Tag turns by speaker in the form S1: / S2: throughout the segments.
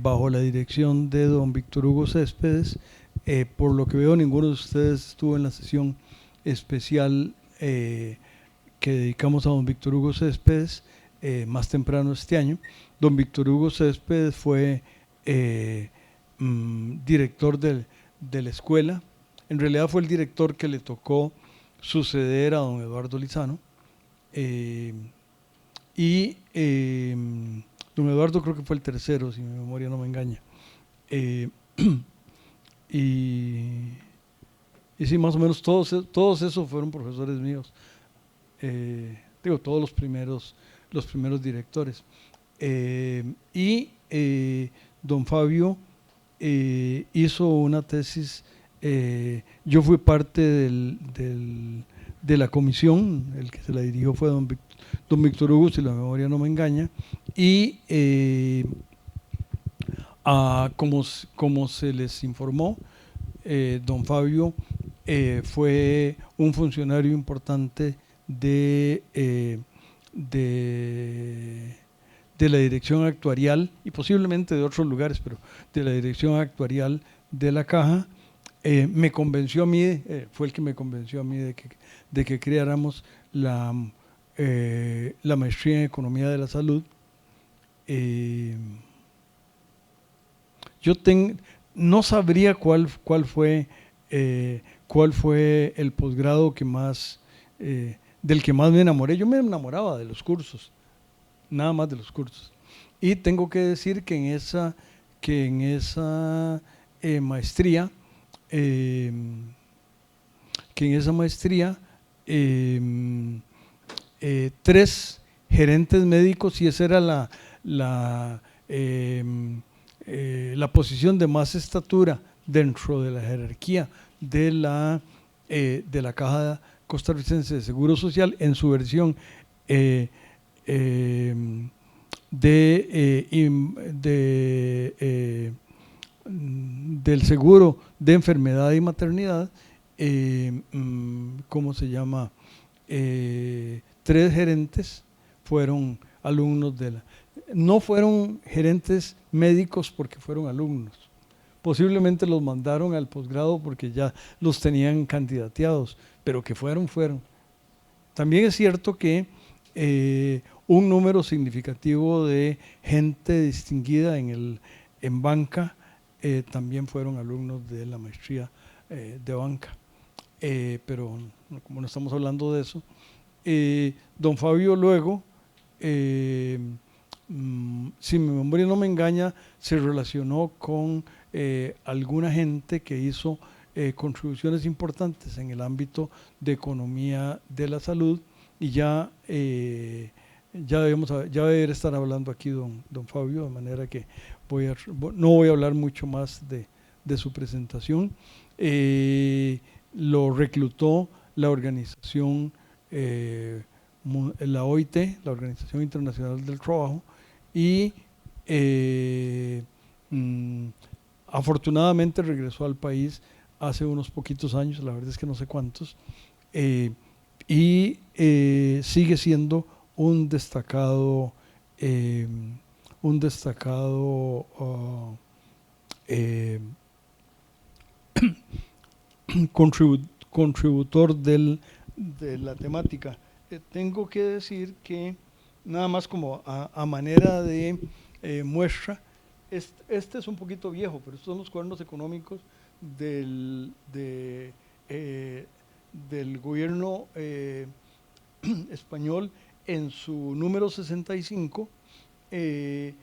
S1: bajo la dirección de don Víctor Hugo Céspedes. Por lo que veo, ninguno de ustedes estuvo en la sesión especial que dedicamos a don Víctor Hugo Céspedes más temprano este año. Don Víctor Hugo Céspedes fue director de la escuela. En realidad fue el director que le tocó suceder a don Eduardo Lizano. Don Eduardo creo que fue el tercero, si mi memoria no me engaña. Eh, y, y sí, más o menos todos esos fueron profesores míos. Todos los primeros directores. Don Fabio hizo una tesis. Yo fui parte de la comisión, el que se la dirigió fue don Víctor Hugo, si la memoria no me engaña, y como se les informó, don Fabio fue un funcionario importante de la dirección actuarial y posiblemente de otros lugares, pero de la dirección actuarial de la Caja. Me convenció a mí, fue el que me convenció a mí de que creáramos la maestría en Economía de la Salud. Yo no sabría cuál fue el posgrado del que más me enamoré. Yo me enamoraba de los cursos, nada más de los cursos. Y tengo que decir que en esa maestría, tres gerentes médicos, y esa era la posición de más estatura dentro de la jerarquía de la Caja Costarricense de Seguro Social en su versión del seguro de enfermedad y maternidad. ¿Cómo se llama? Tres gerentes fueron alumnos no fueron gerentes médicos porque fueron alumnos, posiblemente los mandaron al posgrado porque ya los tenían candidateados, pero que fueron. También es cierto que un número significativo de gente distinguida en banca también fueron alumnos de la maestría de banca. Pero como no estamos hablando de eso, don Fabio luego, si mi memoria no me engaña, se relacionó con alguna gente que hizo contribuciones importantes en el ámbito de economía de la salud, y ya debería estar hablando aquí don Fabio, de manera que no voy a hablar mucho más de su presentación. Lo reclutó la organización, la OIT, la Organización Internacional del Trabajo, y afortunadamente regresó al país hace unos poquitos años, la verdad es que no sé cuántos, y sigue siendo un destacado contributor de la temática. Tengo que decir que, nada más como a manera de muestra, este es un poquito viejo, pero estos son los cuadernos económicos del gobierno español. En su número 65 se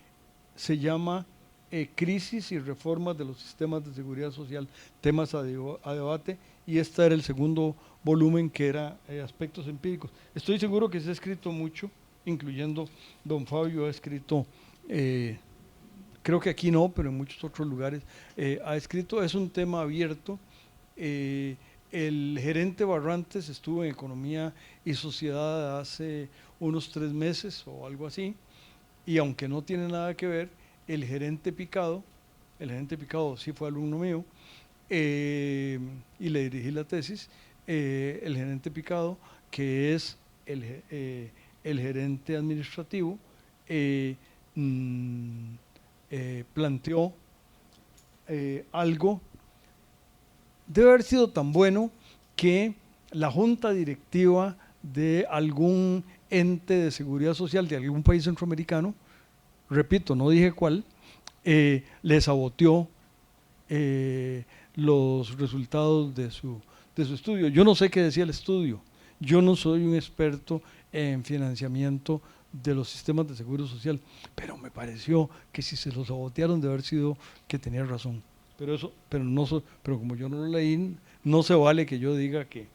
S1: llama Crisis y reformas de los sistemas de seguridad social, temas a debate, y este era el segundo volumen, que era aspectos empíricos. Estoy seguro que se ha escrito mucho, incluyendo don Fabio ha escrito, creo que aquí no, pero en muchos otros lugares ha escrito. Es un tema abierto. El gerente Barrantes estuvo en Economía y Sociedad hace unos 3 meses o algo así, y aunque no tiene nada que ver, el gerente Picado sí fue alumno mío, y le dirigí la tesis. El gerente Picado, que es el gerente administrativo, planteó algo, debe haber sido tan bueno que la junta directiva de algún ente de seguridad social de algún país centroamericano, repito, no dije cuál, le saboteó los resultados de su estudio. Yo no sé qué decía el estudio, yo no soy un experto en financiamiento de los sistemas de seguro social, pero me pareció que si se lo sabotearon de haber sido que tenía razón. Pero como yo no lo leí, no se vale que yo diga que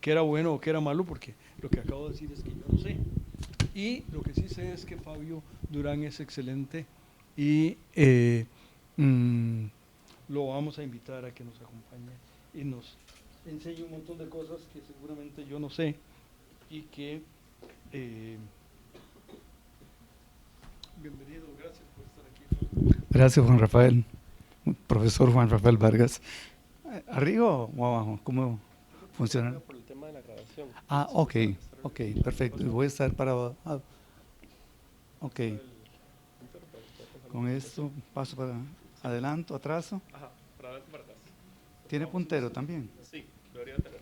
S1: era bueno o que era malo, porque lo que acabo de decir es que yo no sé. Y lo que sí sé es que Fabio Durán es excelente y lo vamos a invitar a que nos acompañe y nos enseñe un montón de cosas que seguramente yo no sé y que bienvenido, gracias por estar aquí.
S2: Gracias, Juan Rafael, profesor Juan Rafael Vargas. ¿Arriba o abajo? ¿Cómo funciona?
S3: Por el tema de la grabación.
S2: Ah, ok, perfecto. Voy a estar para abajo. Ok. Con esto paso para adelanto, atraso.
S3: Ajá, para adelante, para atrás.
S2: ¿Tiene puntero también?
S3: Sí, debería tener.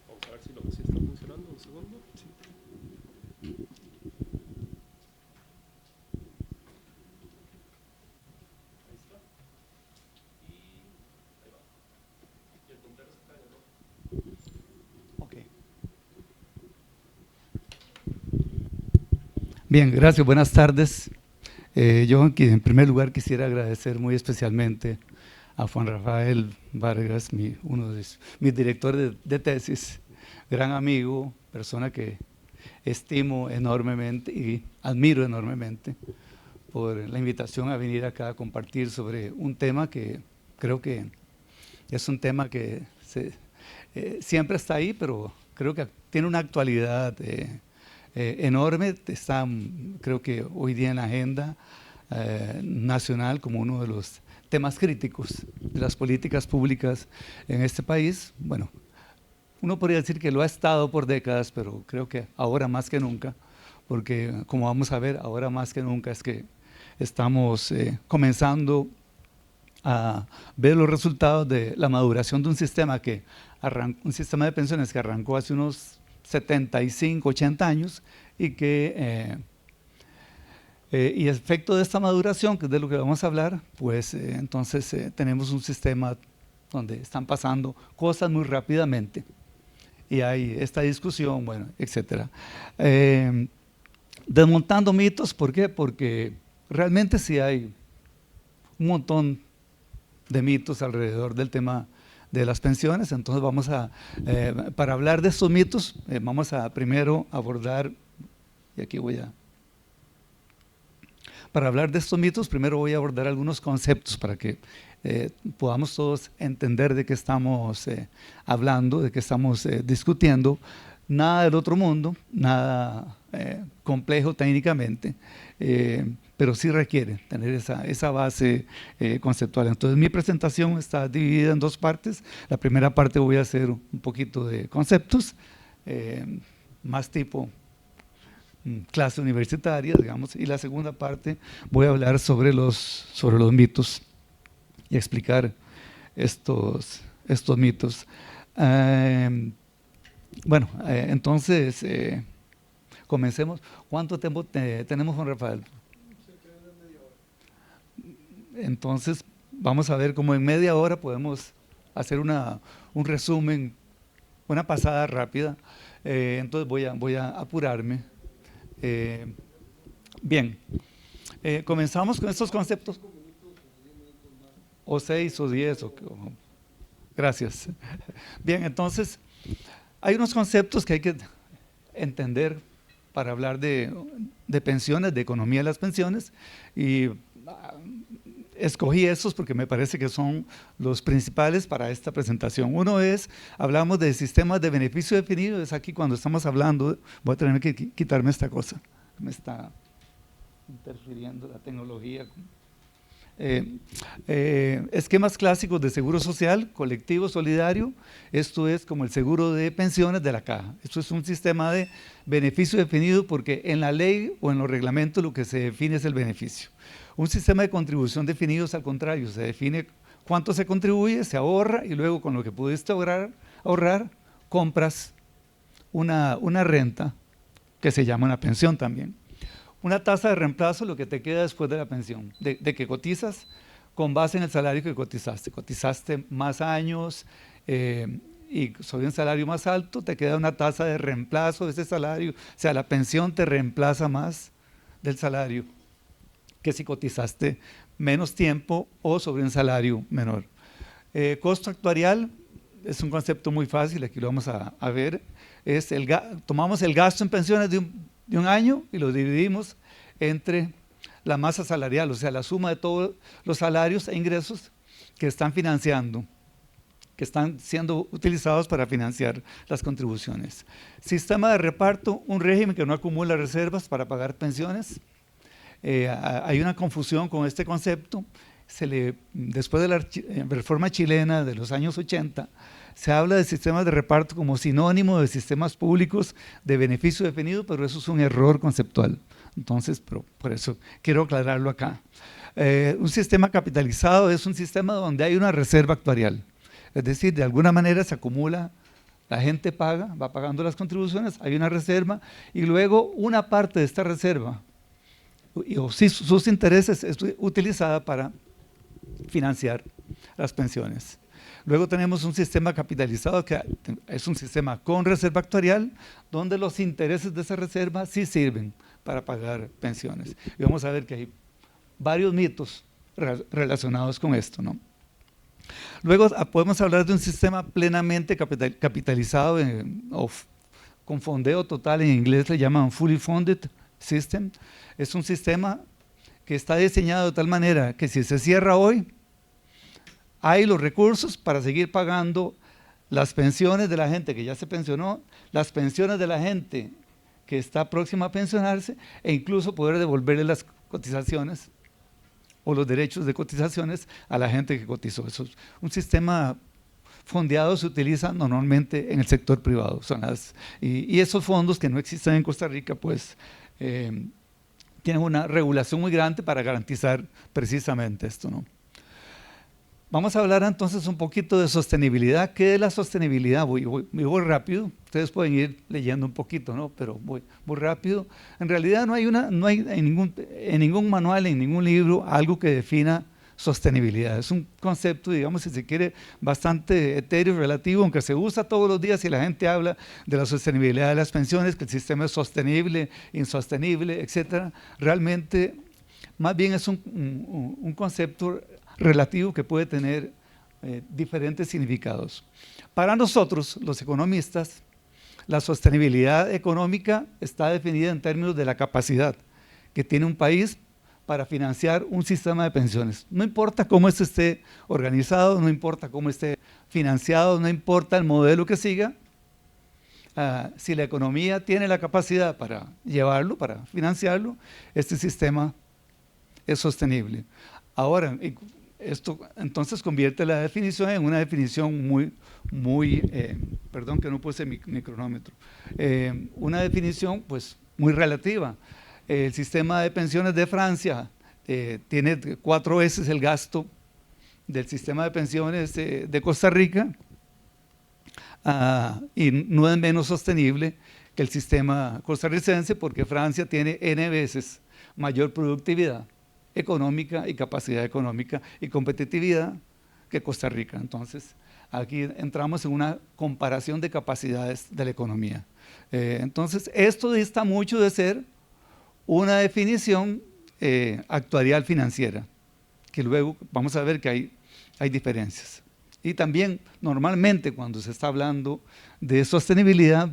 S3: Vamos a ver si está funcionando. Un segundo. Sí. Ahí está. Y ahí va. Y el puntero está en el otro.
S2: Ok. Bien, gracias, buenas tardes. Yo en primer lugar quisiera agradecer muy especialmente a Juan Rafael Vargas, uno de mis directores de tesis, gran amigo, persona que estimo enormemente y admiro enormemente, por la invitación a venir acá a compartir sobre un tema que creo que es un tema que siempre está ahí, pero creo que tiene una actualidad enorme. Está, creo que hoy día en la agenda nacional como uno de los temas críticos de las políticas públicas en este país. Bueno, uno podría decir que lo ha estado por décadas, pero creo que ahora más que nunca, porque como vamos a ver, ahora más que nunca es que estamos comenzando a ver los resultados de la maduración de un sistema un sistema de pensiones que arrancó hace unos 75, 80 años y que y efecto de esta maduración, que es de lo que vamos a hablar, pues entonces tenemos un sistema donde están pasando cosas muy rápidamente y hay esta discusión, bueno, etcétera. Desmontando mitos, ¿por qué? Porque realmente sí hay un montón de mitos alrededor del tema de las pensiones. Entonces vamos para hablar de estos mitos, vamos a primero abordar, y aquí para hablar de estos mitos, primero voy a abordar algunos conceptos para que podamos todos entender de qué estamos hablando, de qué estamos discutiendo. Nada del otro mundo, nada complejo técnicamente, pero sí requiere tener esa base conceptual. Entonces mi presentación está dividida en dos partes. La primera parte voy a hacer un poquito de conceptos, más tipo clase universitaria, digamos, y la segunda parte voy a hablar sobre los mitos y explicar estos mitos. Bueno, entonces comencemos. ¿Cuánto tiempo tenemos, Juan Rafael? Entonces vamos a ver cómo en media hora podemos hacer un resumen, una pasada rápida. Entonces voy a apurarme. Bien, comenzamos con estos conceptos. O 6 o 10. Gracias. Bien, entonces hay unos conceptos que hay que entender para hablar de pensiones, de economía de las pensiones, y escogí estos porque me parece que son los principales para esta presentación. Uno es, hablamos de sistemas de beneficio definido. Es aquí cuando estamos hablando, voy a tener que quitarme esta cosa, me está interfiriendo la tecnología. Esquemas clásicos de seguro social, colectivo, solidario. Esto es como el seguro de pensiones de la caja. Esto es un sistema de beneficio definido porque en la ley o en los reglamentos lo que se define es el beneficio. Un sistema de contribución definido es al contrario, se define cuánto se contribuye, se ahorra y luego con lo que pudiste ahorrar compras una renta que se llama una pensión también. Una tasa de reemplazo, lo que te queda después de la pensión, de que cotizas con base en el salario que cotizaste. Cotizaste más años y sobre un salario más alto, te queda una tasa de reemplazo de ese salario. O sea, la pensión te reemplaza más del salario que si cotizaste menos tiempo o sobre un salario menor. Costo actuarial es un concepto muy fácil, aquí lo vamos a ver. Tomamos el gasto en pensiones de un año y lo dividimos entre la masa salarial, o sea, la suma de todos los salarios e ingresos que están financiando, que están siendo utilizados para financiar las contribuciones. Sistema de reparto, un régimen que no acumula reservas para pagar pensiones. Hay una confusión con este concepto. Después de la reforma chilena de los años 80, se habla de sistemas de reparto como sinónimo de sistemas públicos de beneficio definido, pero eso es un error conceptual. Entonces, por eso quiero aclararlo acá. Un sistema capitalizado es un sistema donde hay una reserva actuarial. Es decir, de alguna manera se acumula, la gente paga, va pagando las contribuciones, hay una reserva y luego una parte de esta reserva o sus intereses es utilizada para financiar las pensiones. Luego tenemos un sistema capitalizado que es un sistema con reserva actuarial donde los intereses de esa reserva sí sirven para pagar pensiones. Y vamos a ver que hay varios mitos relacionados con esto, ¿no? Luego podemos hablar de un sistema plenamente capitalizado o con fondeo total, en inglés le llaman fully funded system. Es un sistema que está diseñado de tal manera que si se cierra hoy, hay los recursos para seguir pagando las pensiones de la gente que ya se pensionó, las pensiones de la gente que está próxima a pensionarse e incluso poder devolverle las cotizaciones o los derechos de cotizaciones a la gente que cotizó. Eso es un sistema fondeado, se utiliza normalmente en el sector privado. Y esos fondos que no existen en Costa Rica, pues tienen una regulación muy grande para garantizar precisamente esto, ¿no? Vamos a hablar entonces un poquito de sostenibilidad. ¿Qué es la sostenibilidad? Voy rápido, ustedes pueden ir leyendo un poquito, ¿no? Pero voy rápido. En realidad no hay en ningún manual, en ningún libro, algo que defina sostenibilidad. Es un concepto, digamos, si se quiere, bastante etéreo, relativo, aunque se usa todos los días y la gente habla de la sostenibilidad de las pensiones, que el sistema es sostenible, insostenible, etc. Realmente, más bien es un concepto relativo que puede tener diferentes significados. Para nosotros, los economistas, la sostenibilidad económica está definida en términos de la capacidad que tiene un país para financiar un sistema de pensiones. No importa cómo esto esté organizado, no importa cómo esté financiado, no importa el modelo que siga, si la economía tiene la capacidad para llevarlo, para financiarlo, este sistema es sostenible. Ahora, esto entonces convierte la definición en una definición perdón que no puse mi cronómetro, una definición pues muy relativa. El sistema de pensiones de Francia tiene 4 veces el gasto del sistema de pensiones de Costa Rica y no es menos sostenible que el sistema costarricense porque Francia tiene N veces mayor productividad económica y capacidad económica y competitividad que Costa Rica. Entonces, aquí entramos en una comparación de capacidades de la economía. Entonces, esto dista mucho de ser una definición actuarial financiera, que luego vamos a ver que hay diferencias. Y también, normalmente, cuando se está hablando de sostenibilidad,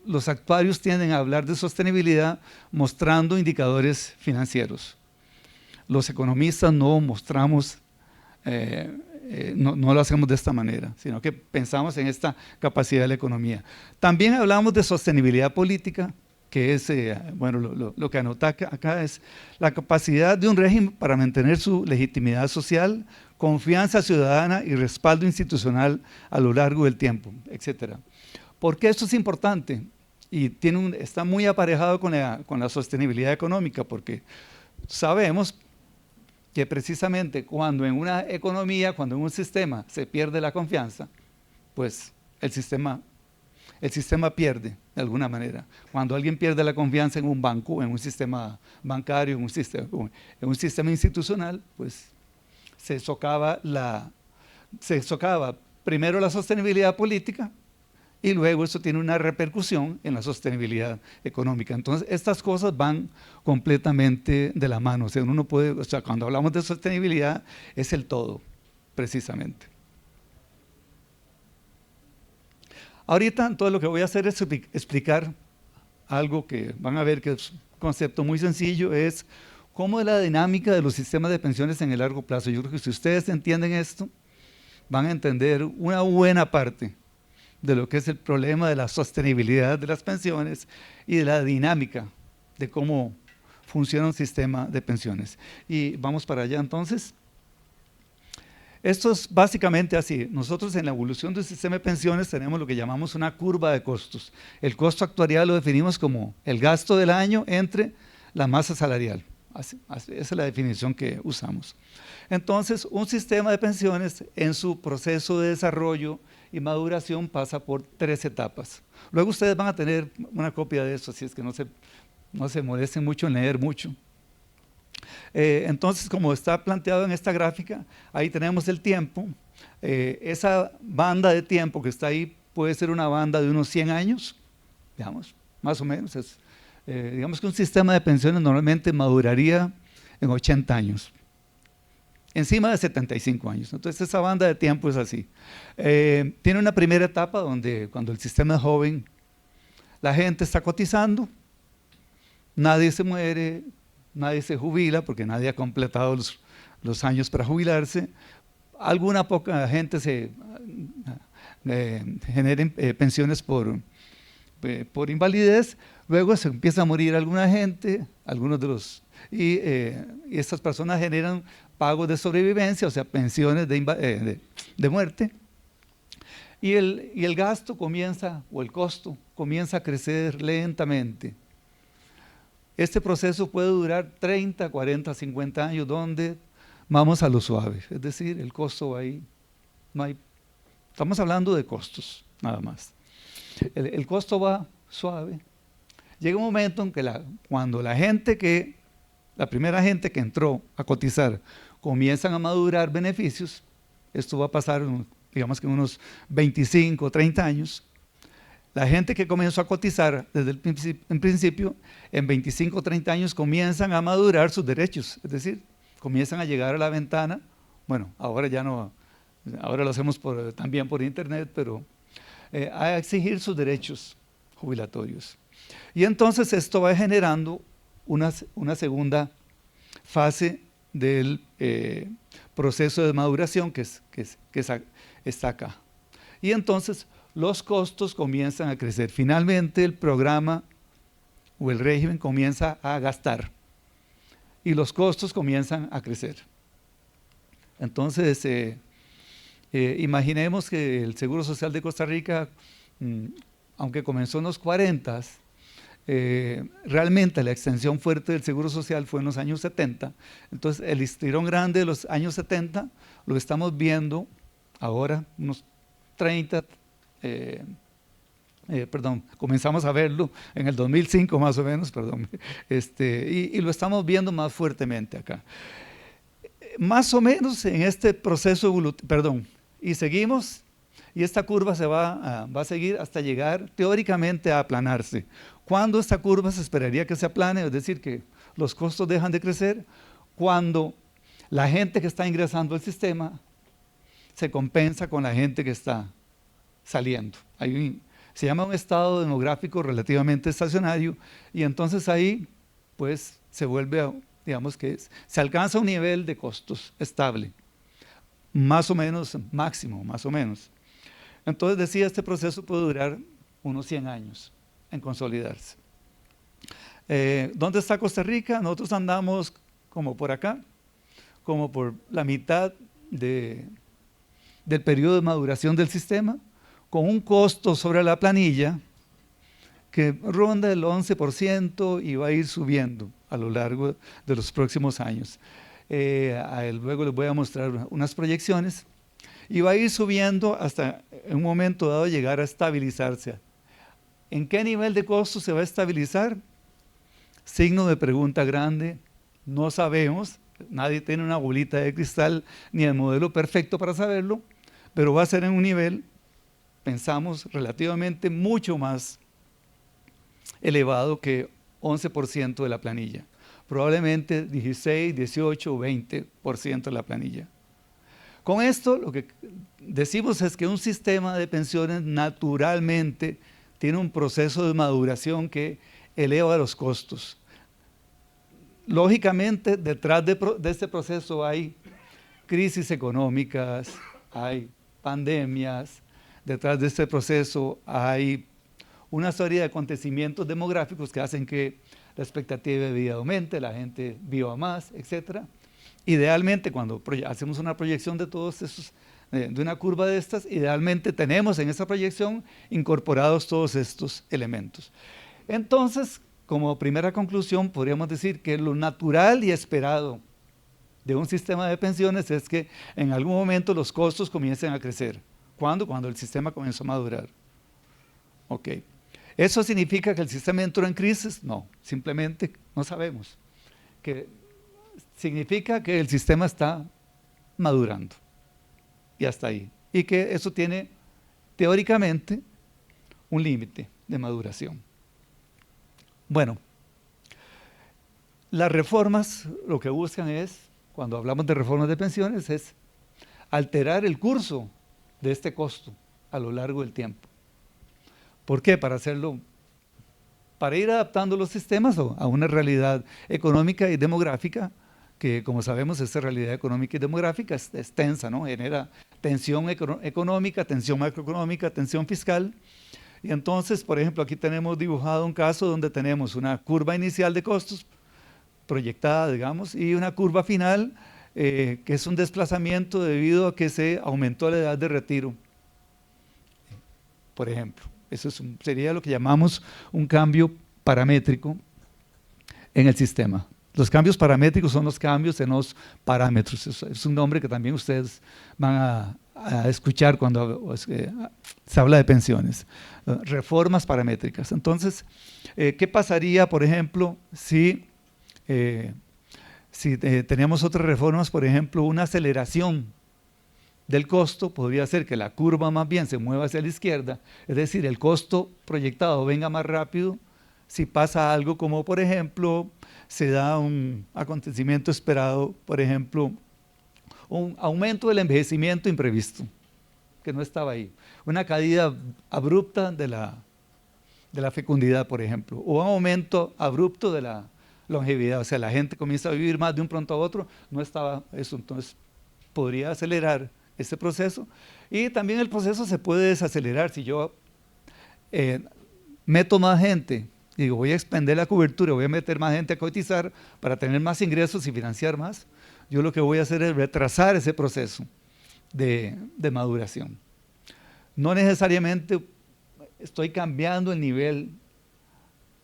S2: los actuarios tienden a hablar de sostenibilidad mostrando indicadores financieros. Los economistas no mostramos, no lo hacemos de esta manera, sino que pensamos en esta capacidad de la economía. También hablamos de sostenibilidad política, que es, bueno, lo que anota acá es la capacidad de un régimen para mantener su legitimidad social, confianza ciudadana y respaldo institucional a lo largo del tiempo, etc. ¿Por qué esto es importante? Y está muy aparejado con la sostenibilidad económica, porque sabemos que precisamente cuando en una economía, cuando en un sistema se pierde la confianza, pues el sistema pierde de alguna manera. Cuando alguien pierde la confianza en un banco, en un sistema bancario, en un sistema institucional, pues se socava primero la sostenibilidad política y luego eso tiene una repercusión en la sostenibilidad económica. Entonces, estas cosas van completamente de la mano. O sea, uno no puede, o sea, cuando hablamos de sostenibilidad, es el todo, precisamente. Ahorita, todo lo que voy a hacer es explicar algo que van a ver que es un concepto muy sencillo, es cómo es la dinámica de los sistemas de pensiones en el largo plazo. Yo creo que si ustedes entienden esto, van a entender una buena parte de lo que es el problema de la sostenibilidad de las pensiones y de la dinámica de cómo funciona un sistema de pensiones. Y vamos para allá entonces. Esto es básicamente así. Nosotros en la evolución del sistema de pensiones tenemos lo que llamamos una curva de costos. El costo actuarial lo definimos como el gasto del año entre la masa salarial. Esa es la definición que usamos. Entonces, un sistema de pensiones en su proceso de desarrollo y maduración pasa por 3 etapas. Luego ustedes van a tener una copia de eso, así es que no se molesten mucho en leer mucho. Entonces, como está planteado en esta gráfica, ahí tenemos el tiempo. Esa banda de tiempo que está ahí puede ser una banda de unos 100 años, digamos, más o menos. Digamos que un sistema de pensiones normalmente maduraría en 80 años, encima de 75 años. Entonces, esa banda de tiempo es así. Tiene una primera etapa donde cuando el sistema es joven, la gente está cotizando, nadie se muere, nadie se jubila porque nadie ha completado los años para jubilarse. Alguna poca gente se genera pensiones por invalidez. Luego se empieza a morir alguna gente, y estas personas generan pagos de sobrevivencia, o sea, pensiones de muerte. Y el gasto comienza, o el costo, comienza a crecer lentamente. Este proceso puede durar 30, 40, 50 años, donde vamos a lo suave. Es decir, el costo va ahí. Estamos hablando de costos, nada más. El costo va suave. Llega un momento en que cuando la primera gente que entró a cotizar comienzan a madurar beneficios, esto va a pasar, digamos que unos 25, 30 años, la gente que comenzó a cotizar desde el principio, en 25 o 30 años comienzan a madurar sus derechos, es decir, comienzan a llegar a la ventana. Bueno, ahora ya no, ahora lo hacemos también por internet, pero a exigir sus derechos jubilatorios. Y entonces esto va generando una segunda fase del proceso de maduración que está acá. Y entonces los costos comienzan a crecer. Finalmente el programa o el régimen comienza a gastar y los costos comienzan a crecer. Entonces, imaginemos que el Seguro Social de Costa Rica, aunque comenzó en los 40, realmente la extensión fuerte del Seguro Social fue en los años 70. Entonces, el estirón grande de los años 70 lo estamos viendo ahora, unos 30, comenzamos a verlo en el 2005 más o menos, y lo estamos viendo más fuertemente acá. Más o menos en este proceso evolutivo, y seguimos, y esta curva va a seguir hasta llegar teóricamente a aplanarse. ¿Cuándo esta curva se esperaría que se aplane? Es decir, que los costos dejan de crecer cuando la gente que está ingresando al sistema se compensa con la gente que está saliendo. Se llama un estado demográfico relativamente estacionario, y entonces ahí pues se vuelve, digamos que se alcanza un nivel de costos estable, más o menos, máximo, más o menos. Entonces decía, este proceso puede durar unos 100 años en consolidarse. ¿Dónde está Costa Rica? Nosotros andamos como por acá, como por la mitad del periodo de maduración del sistema, con un costo sobre la planilla que ronda el 11% y va a ir subiendo a lo largo de los próximos años. Luego les voy a mostrar unas proyecciones y va a ir subiendo hasta en un momento dado llegar a estabilizarse. ¿En qué nivel de costo se va a estabilizar? Signo de pregunta grande, no sabemos, nadie tiene una bolita de cristal ni el modelo perfecto para saberlo, pero va a ser en un nivel, pensamos, relativamente mucho más elevado que 11% de la planilla. Probablemente 16, 18 o 20% de la planilla. Con esto lo que decimos es que un sistema de pensiones naturalmente tiene un proceso de maduración que eleva los costos. Lógicamente, detrás de este proceso hay crisis económicas, hay pandemias, detrás de este proceso hay una serie de acontecimientos demográficos que hacen que la expectativa de vida aumente, la gente viva más, etc. Idealmente, cuando hacemos una proyección de todos estos, de una curva de estas, idealmente tenemos en esa proyección incorporados todos estos elementos. Entonces, como primera conclusión, podríamos decir que lo natural y esperado de un sistema de pensiones es que en algún momento los costos comiencen a crecer. ¿Cuándo? Cuando el sistema comenzó a madurar. Ok. ¿Eso significa que el sistema entró en crisis? No, simplemente no sabemos. Que significa que el sistema está madurando y hasta ahí. Y que eso tiene teóricamente un límite de maduración. Bueno, las reformas lo que buscan es, cuando hablamos de reformas de pensiones, es alterar el curso de este costo a lo largo del tiempo. ¿Por qué? Para ir adaptando los sistemas a una realidad económica y demográfica, que como sabemos esta realidad económica y demográfica es tensa, ¿no? Genera tensión económica, tensión macroeconómica, tensión fiscal. Y entonces, por ejemplo, aquí tenemos dibujado un caso donde tenemos una curva inicial de costos proyectada, digamos, y una curva final que es un desplazamiento debido a que se aumentó la edad de retiro, por ejemplo. Eso sería lo que llamamos un cambio paramétrico en el sistema. Los cambios paramétricos son los cambios en los parámetros. Es un nombre que también ustedes van a escuchar cuando se habla de pensiones. Reformas paramétricas. Entonces, ¿qué pasaría, por ejemplo, si teníamos otras reformas, por ejemplo, una aceleración del costo? Podría ser que la curva más bien se mueva hacia la izquierda, es decir, el costo proyectado venga más rápido si pasa algo como, por ejemplo, se da un acontecimiento esperado, por ejemplo, un aumento del envejecimiento imprevisto, que no estaba ahí, una caída abrupta de la fecundidad, por ejemplo, o un aumento abrupto de la longevidad, o sea, la gente comienza a vivir más de un pronto a otro, no estaba eso, entonces podría acelerar este proceso. Y también el proceso se puede desacelerar si yo meto más gente, digo, voy a expandir la cobertura, voy a meter más gente a cotizar para tener más ingresos y financiar más. Yo lo que voy a hacer es retrasar ese proceso de maduración. No necesariamente estoy cambiando el nivel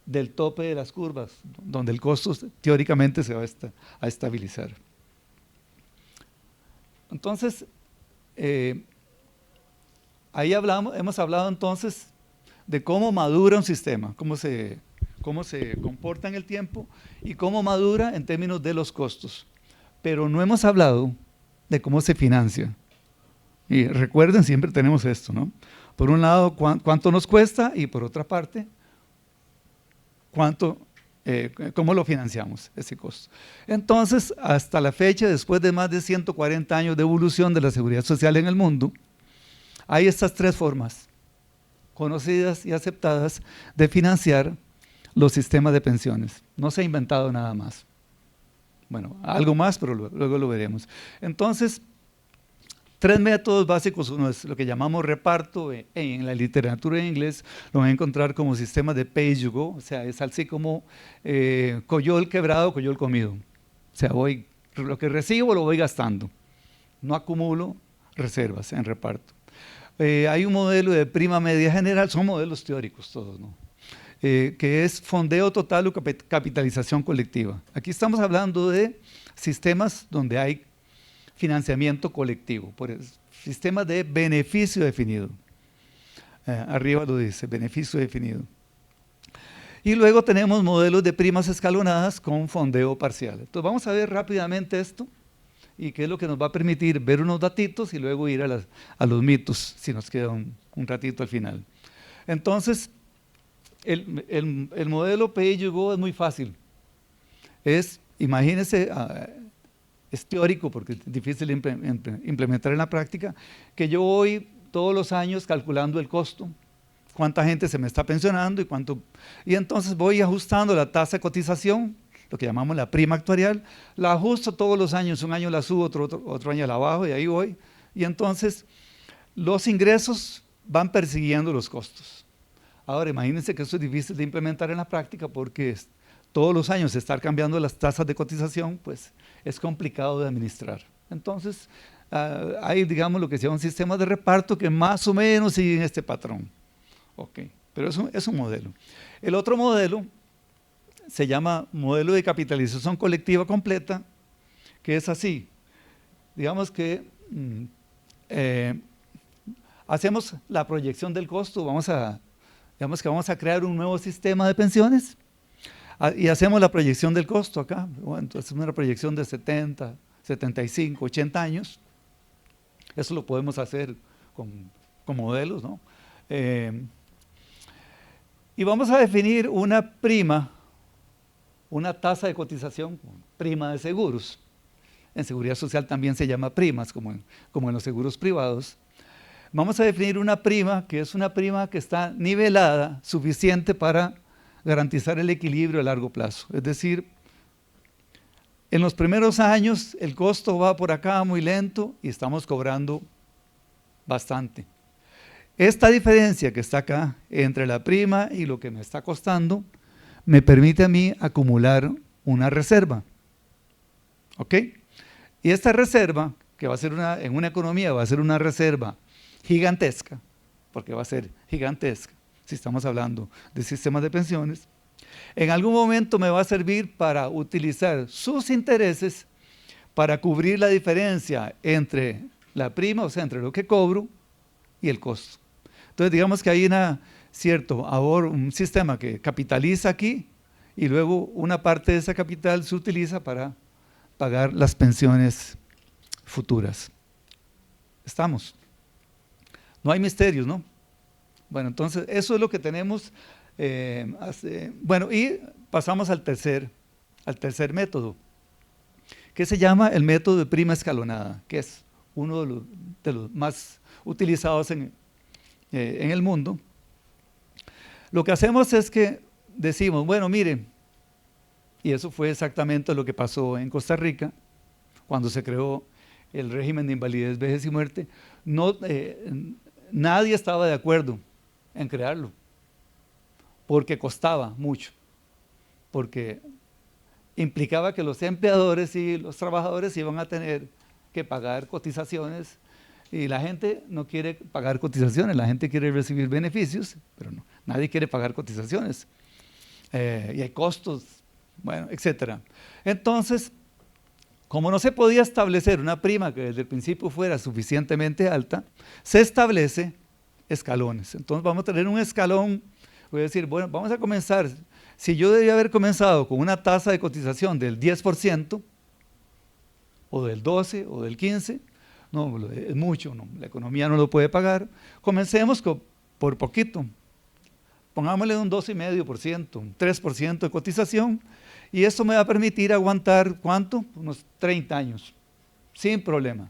S2: del tope de las curvas, donde el costo teóricamente se va a estabilizar. Entonces, ahí hemos hablado entonces de cómo madura un sistema, cómo se comporta en el tiempo y cómo madura en términos de los costos. Pero no hemos hablado de cómo se financia. Y recuerden, siempre tenemos esto, ¿no? Por un lado, cuánto nos cuesta y por otra parte, cómo lo financiamos, ese costo. Entonces, hasta la fecha, después de más de 140 años de evolución de la seguridad social en el mundo, hay estas tres formas conocidas y aceptadas de financiar los sistemas de pensiones. No se ha inventado nada más. Bueno, algo más, pero luego lo veremos. Entonces, 3 métodos básicos. Uno es lo que llamamos reparto, en la literatura en inglés lo van a encontrar como sistema de pay as you go, o sea, es así como coyol quebrado, coyol comido. O sea, lo que recibo lo voy gastando, no acumulo reservas en reparto. Hay un modelo de prima media general, son modelos teóricos todos, ¿no? Que es fondeo total o capitalización colectiva. Aquí estamos hablando de sistemas donde hay financiamiento colectivo, por eso, sistema de beneficio definido. Arriba lo dice, beneficio definido. Y luego tenemos modelos de primas escalonadas con fondeo parcial. Entonces vamos a ver rápidamente esto y qué es lo que nos va a permitir ver unos datitos y luego ir a los mitos, si nos queda un ratito al final. Entonces, el modelo Pay as you go es muy fácil. Imagínense, es teórico porque es difícil implementar en la práctica, que yo voy todos los años calculando el costo, cuánta gente se me está pensionando y entonces voy ajustando la tasa de cotización, lo que llamamos la prima actuarial, la ajusto todos los años, un año la subo, otro año la bajo y ahí voy. Y entonces los ingresos van persiguiendo los costos. Ahora imagínense que esto es difícil de implementar en la práctica porque todos los años estar cambiando las tasas de cotización, pues es complicado de administrar. Entonces hay, digamos, lo que se llama un sistema de reparto que más o menos sigue este patrón. Okay. Pero es un modelo. El otro modelo se llama modelo de capitalización colectiva completa, que es así. Digamos que hacemos la proyección del costo, digamos que vamos a crear un nuevo sistema de pensiones y hacemos la proyección del costo acá. Bueno, entonces es una proyección de 70, 75, 80 años. Eso lo podemos hacer con modelos, ¿no? Y vamos a definir una prima, una tasa de cotización, prima de seguros. En seguridad social también se llama primas, como en los seguros privados. Vamos a definir una prima que es una prima que está nivelada, suficiente para garantizar el equilibrio a largo plazo. Es decir, en los primeros años el costo va por acá muy lento y estamos cobrando bastante. Esta diferencia que está acá entre la prima y lo que me está costando me permite a mí acumular una reserva. ¿Ok? Y esta reserva, que va a ser en una economía va a ser una reserva gigantesca, porque va a ser gigantesca, si estamos hablando de sistemas de pensiones, en algún momento me va a servir para utilizar sus intereses para cubrir la diferencia entre la prima, o sea, entre lo que cobro y el costo. Entonces, digamos que hay un sistema que capitaliza aquí y luego una parte de esa capital se utiliza para pagar las pensiones futuras. ¿Estamos? No hay misterios, ¿no? Bueno, entonces eso es lo que tenemos. Bueno, y pasamos al tercer método, que se llama el método de prima escalonada, que es uno de los más utilizados en el mundo. Lo que hacemos es que decimos, bueno, mire, y eso fue exactamente lo que pasó en Costa Rica, cuando se creó el régimen de invalidez, vejez y muerte. Nadie estaba de acuerdo en crearlo, porque costaba mucho, porque implicaba que los empleadores y los trabajadores iban a tener que pagar cotizaciones, y la gente no quiere pagar cotizaciones, la gente quiere recibir beneficios, pero no, nadie quiere pagar cotizaciones. Y hay costos, bueno, etcétera. Entonces, como no se podía establecer una prima que desde el principio fuera suficientemente alta, se establece escalones. Entonces vamos a tener un escalón, voy a decir, bueno, vamos a comenzar, si yo debía haber comenzado con una tasa de cotización del 10%, o del 12%, o del 15%, no, es mucho, no, la economía no lo puede pagar, comencemos por poquito, pongámosle un 2,5%, un 3% de cotización, y esto me va a permitir aguantar, ¿cuánto? Unos 30 años, sin problema.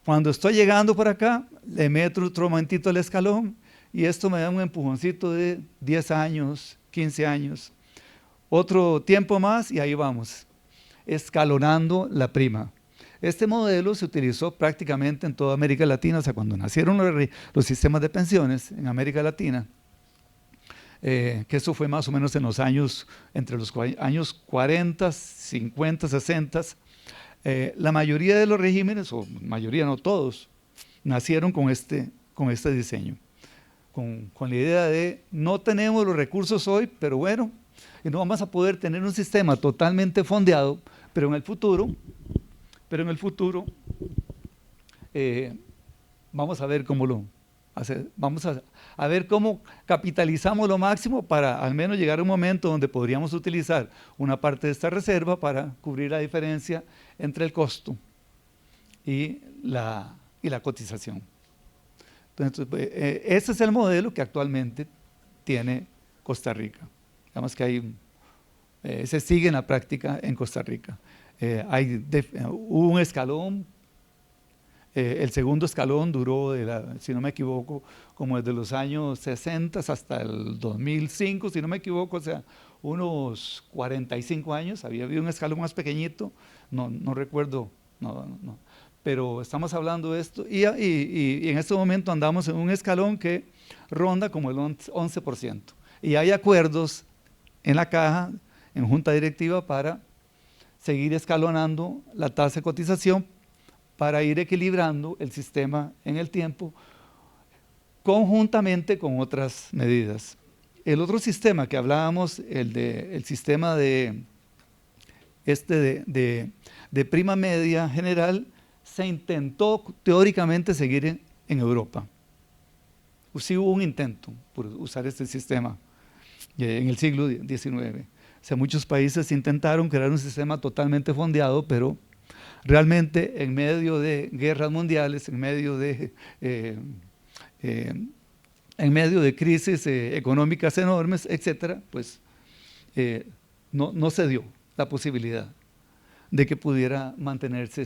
S2: Cuando estoy llegando por acá, le meto otro momentito el escalón, y esto me da un empujoncito de 10 años, 15 años, otro tiempo más, y ahí vamos, escalonando la prima. Este modelo se utilizó prácticamente en toda América Latina, o sea, cuando nacieron los sistemas de pensiones en América Latina, que eso fue más o menos en los años, entre los años 40, 50, 60, la mayoría de los regímenes, o mayoría no todos, nacieron con este diseño, con la idea de no tenemos los recursos hoy, pero bueno, y no vamos a poder tener un sistema totalmente fondeado, pero en el futuro vamos a ver cómo lo hacer, vamos a ver cómo capitalizamos lo máximo para al menos llegar a un momento donde podríamos utilizar una parte de esta reserva para cubrir la diferencia entre el costo y la cotización. Entonces, ese es el modelo que actualmente tiene Costa Rica. Digamos que se sigue en la práctica en Costa Rica. Hubo un escalón, el segundo escalón duró, si no me equivoco, como desde los años 60 hasta el 2005, si no me equivoco, o sea, unos 45 años. Había habido un escalón más pequeñito, no recuerdo, no, pero estamos hablando de esto, y en este momento andamos en un escalón que ronda como el 11%. Y hay acuerdos en la caja, en junta directiva, para seguir escalonando la tasa de cotización para ir equilibrando el sistema en el tiempo, conjuntamente con otras medidas. El otro sistema que hablábamos, el sistema de prima media general, se intentó teóricamente seguir en Europa. Sí hubo un intento por usar este sistema en el siglo XIX. O sea, muchos países intentaron crear un sistema totalmente fondeado, pero realmente en medio de guerras mundiales, en medio de crisis económicas enormes, etcétera, pues no se dio la posibilidad de que pudiera mantenerse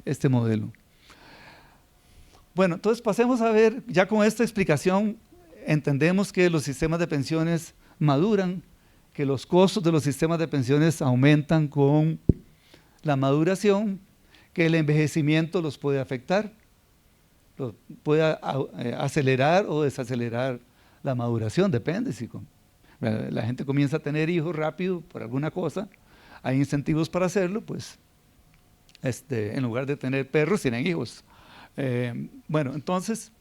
S2: este modelo. Bueno, entonces pasemos a ver, ya con esta explicación entendemos que los sistemas de pensiones maduran, que los costos de los sistemas de pensiones aumentan con la maduración, que el envejecimiento los puede afectar, puede acelerar o desacelerar la maduración, depende. Si la gente comienza a tener hijos rápido por alguna cosa, hay incentivos para hacerlo, pues en lugar de tener perros, tienen hijos. Bueno, entonces,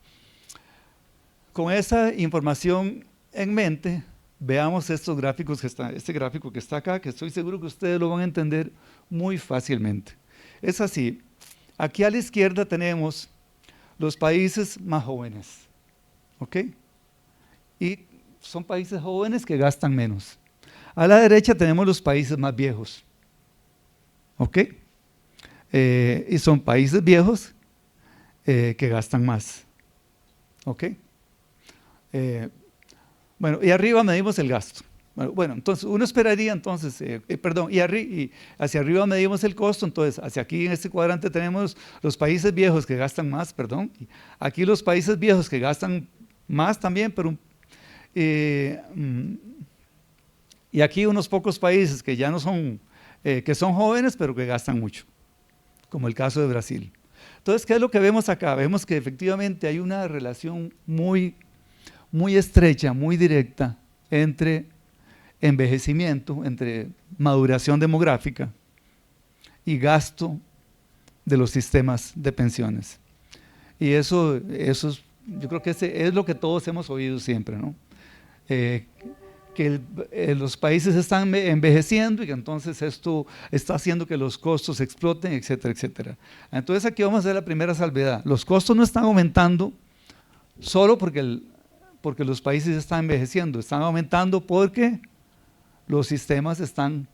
S2: con esa información en mente, veamos estos gráficos este gráfico que está acá, que estoy seguro que ustedes lo van a entender muy fácilmente. Es así, aquí a la izquierda tenemos los países más jóvenes, ¿ok? Y son países jóvenes que gastan menos. A la derecha tenemos los países más viejos, ¿ok? Y son países viejos que gastan más, ¿ok? Bueno, y arriba medimos el gasto. Bueno, entonces uno esperaría entonces, y hacia arriba medimos el costo, entonces hacia aquí en este cuadrante tenemos los países viejos que gastan más, aquí los países viejos que gastan más también, pero y aquí unos pocos países que ya no son, que son jóvenes pero que gastan mucho, como el caso de Brasil. Entonces, ¿qué es lo que vemos acá? Vemos que efectivamente hay una relación muy estrecha, muy directa entre envejecimiento, entre maduración demográfica y gasto de los sistemas de pensiones. Y eso es, yo creo que es lo que todos hemos oído siempre, ¿no? Que los países están envejeciendo y que entonces esto está haciendo que los costos exploten, etcétera, etcétera. Entonces aquí vamos a hacer la primera salvedad. Los costos no están aumentando solo porque los países están envejeciendo, están aumentando porque los sistemas están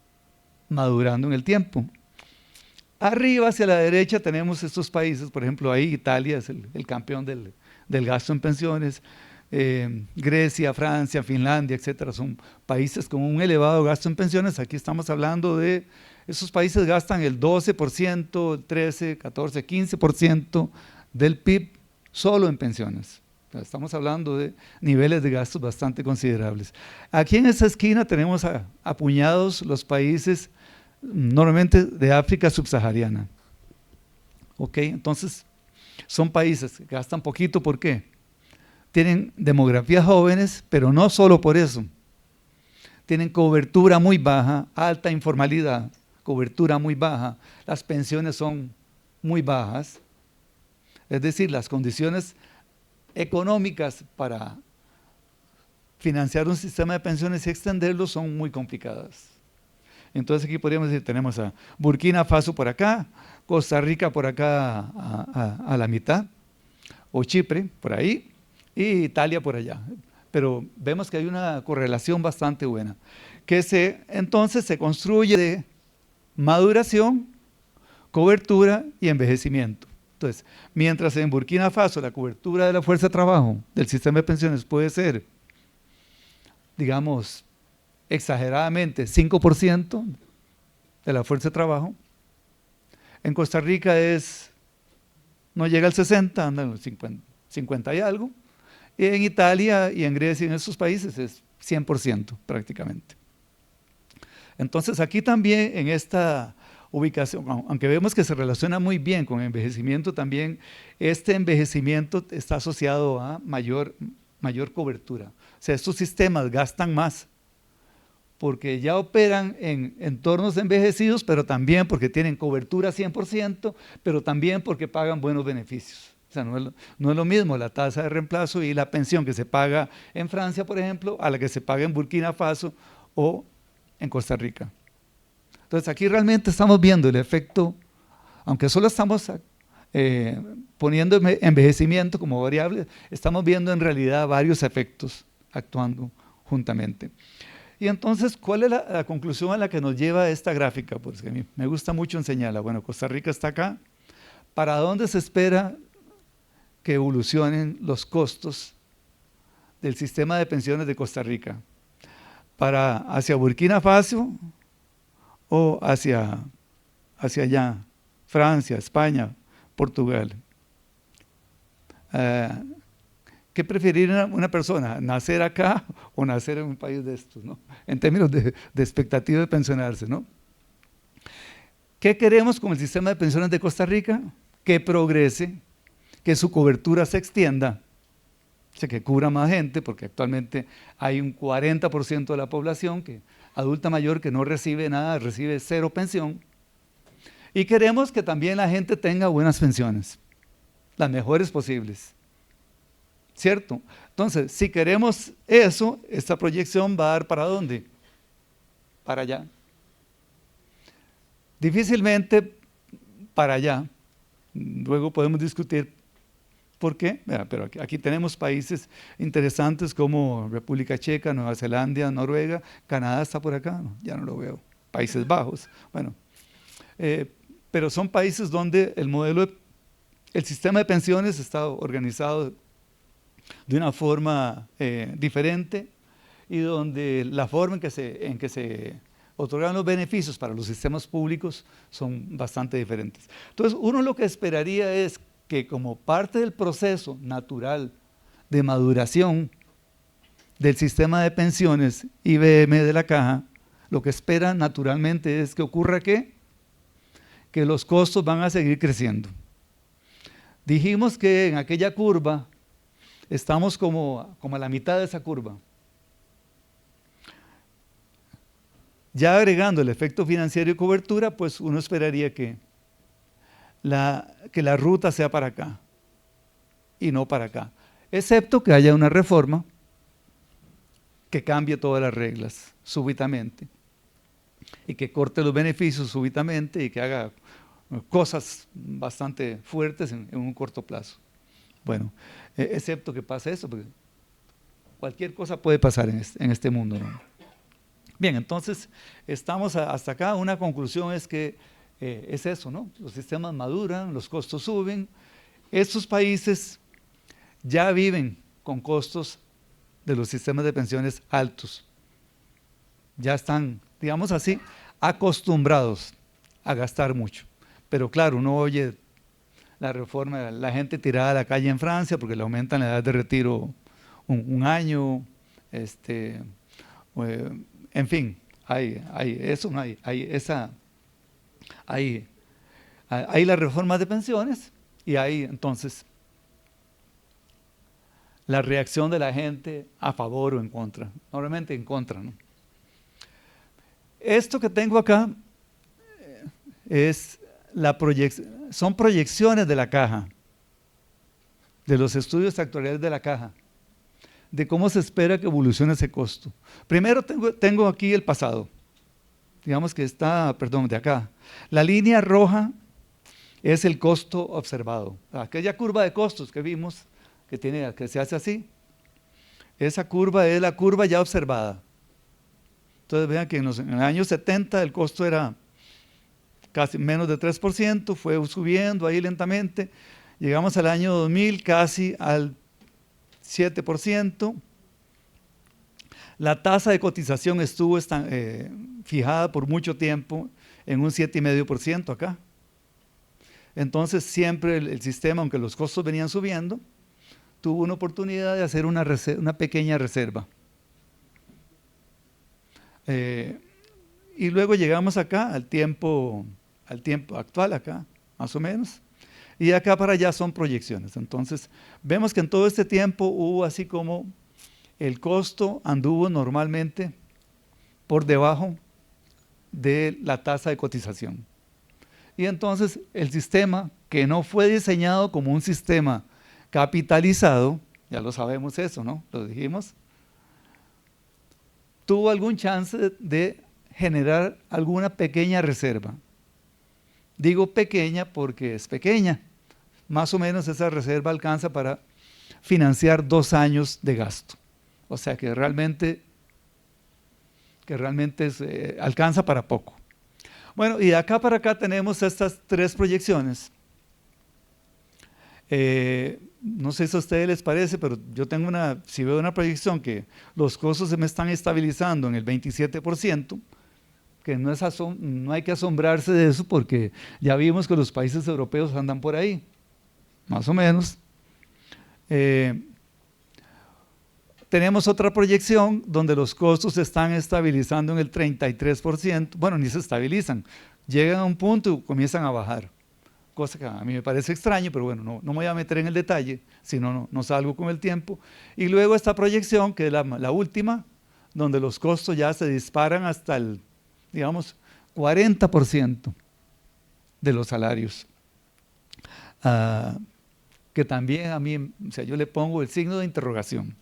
S2: madurando en el tiempo. Arriba hacia la derecha tenemos estos países, por ejemplo ahí Italia es el campeón del gasto en pensiones, Grecia, Francia, Finlandia, etcétera, son países con un elevado gasto en pensiones. Aquí estamos hablando de, esos países gastan el 12%, el 13, 14, 15% del PIB solo en pensiones. Estamos hablando de niveles de gastos bastante considerables. Aquí en esta esquina tenemos apuñados los países normalmente de África subsahariana. ¿ok? Entonces, son países que gastan poquito, ¿por qué? Tienen demografías jóvenes, pero no solo por eso. Tienen cobertura muy baja, alta informalidad, cobertura muy baja, las pensiones son muy bajas, es decir, las condiciones económicas para financiar un sistema de pensiones y extenderlo son muy complicadas. Entonces aquí podríamos decir, tenemos a Burkina Faso por acá, Costa Rica por acá a la mitad, o Chipre por ahí, y Italia por allá. Pero vemos que hay una correlación bastante buena, que entonces se construye de maduración, cobertura y envejecimiento. Entonces, mientras en Burkina Faso la cobertura de la fuerza de trabajo del sistema de pensiones puede ser, digamos, exageradamente 5% de la fuerza de trabajo, en Costa Rica no llega al 60, anda en 50 y algo, y en Italia y en Grecia y en esos países es 100% prácticamente. Entonces aquí también en esta ubicación, aunque vemos que se relaciona muy bien con envejecimiento, también este envejecimiento está asociado a mayor cobertura. O sea, estos sistemas gastan más porque ya operan en entornos envejecidos, pero también porque tienen cobertura 100%, pero también porque pagan buenos beneficios. O sea, no es lo mismo la tasa de reemplazo y la pensión que se paga en Francia, por ejemplo, a la que se paga en Burkina Faso o en Costa Rica. Entonces aquí realmente estamos viendo el efecto, aunque solo estamos poniendo envejecimiento como variable, estamos viendo en realidad varios efectos actuando juntamente. Y entonces, ¿cuál es la conclusión a la que nos lleva esta gráfica? Pues que a mí me gusta mucho enseñarla. Bueno, Costa Rica está acá. ¿Para dónde se espera que evolucionen los costos del sistema de pensiones de Costa Rica? ¿Hacia Burkina Faso o hacia allá? Francia, España, Portugal. ¿Qué preferiría una persona? ¿Nacer acá o nacer en un país de estos, ¿no? En términos de expectativa de pensionarse, ¿no? ¿Qué queremos con el sistema de pensiones de Costa Rica? Que progrese, que su cobertura se extienda, o sea, que cubra más gente, porque actualmente hay un 40% de la población adulta mayor que no recibe nada, recibe 0 pensión. Y queremos que también la gente tenga buenas pensiones, las mejores posibles. ¿Cierto? Entonces, si queremos eso, esta proyección va a dar ¿para dónde? Para allá. Difícilmente para allá. Luego podemos discutir por qué, pero aquí tenemos países interesantes como República Checa, Nueva Zelanda, Noruega, Canadá está por acá, no, ya no lo veo, Países Bajos, bueno, pero son países donde el sistema de pensiones está organizado de una forma diferente y donde la forma en que se otorgan los beneficios para los sistemas públicos son bastante diferentes. Entonces, uno lo que esperaría es que como parte del proceso natural de maduración del sistema de pensiones IBM de la Caja, lo que espera naturalmente es que ocurra ¿qué? Que los costos van a seguir creciendo. Dijimos que en aquella curva estamos como a la mitad de esa curva. Ya agregando el efecto financiero y cobertura, pues uno esperaría que la ruta sea para acá y no para acá, excepto que haya una reforma que cambie todas las reglas súbitamente y que corte los beneficios súbitamente y que haga cosas bastante fuertes en un corto plazo. Bueno, excepto que pase eso, porque cualquier cosa puede pasar en este mundo, ¿no? Bien, entonces estamos hasta acá. Una conclusión es que es eso, ¿no? Los sistemas maduran, los costos suben. Estos países ya viven con costos de los sistemas de pensiones altos. Ya están, digamos así, acostumbrados a gastar mucho. Pero claro, uno oye la reforma, la gente tirada a la calle en Francia porque le aumentan la edad de retiro un año, en fin, hay Hay las reformas de pensiones y hay entonces la reacción de la gente a favor o en contra, normalmente en contra, ¿no? Esto que tengo acá es son proyecciones de la caja, de los estudios actuariales de la caja, de cómo se espera que evolucione ese costo. Primero tengo aquí el pasado, digamos que está, perdón, de acá. La línea roja es el costo observado. Aquella curva de costos que vimos, que se hace así, esa curva es la curva ya observada. Entonces vean que en el año 70 el costo era casi menos de 3%, fue subiendo ahí lentamente, llegamos al año 2000 casi al 7%, la tasa de cotización estuvo fijada por mucho tiempo en un 7,5% acá. Entonces siempre el sistema, aunque los costos venían subiendo, tuvo una oportunidad de hacer una pequeña reserva. Y luego llegamos acá al tiempo actual acá, más o menos, y acá para allá son proyecciones. Entonces vemos que en todo este tiempo hubo así como el costo anduvo normalmente por debajo de la tasa de cotización. Y entonces el sistema, que no fue diseñado como un sistema capitalizado, ya lo sabemos eso, ¿no? Lo dijimos, tuvo algún chance de generar alguna pequeña reserva. Digo pequeña porque es pequeña. Más o menos esa reserva alcanza para financiar 2 años de gasto. O sea que realmente alcanza para poco. Bueno, y de acá para acá tenemos estas 3 proyecciones. No sé si a ustedes les parece, pero yo tengo si veo una proyección que los costos se me están estabilizando en el 27%, que no hay que asombrarse de eso porque ya vimos que los países europeos andan por ahí, más o menos. Tenemos otra proyección donde los costos se están estabilizando en el 33%, bueno, ni se estabilizan, llegan a un punto y comienzan a bajar, cosa que a mí me parece extraño, pero bueno, no me voy a meter en el detalle, si no salgo con el tiempo. Y luego esta proyección, que es la última, donde los costos ya se disparan hasta el, digamos, 40% de los salarios. Que también a mí, o sea, yo le pongo el signo de interrogación.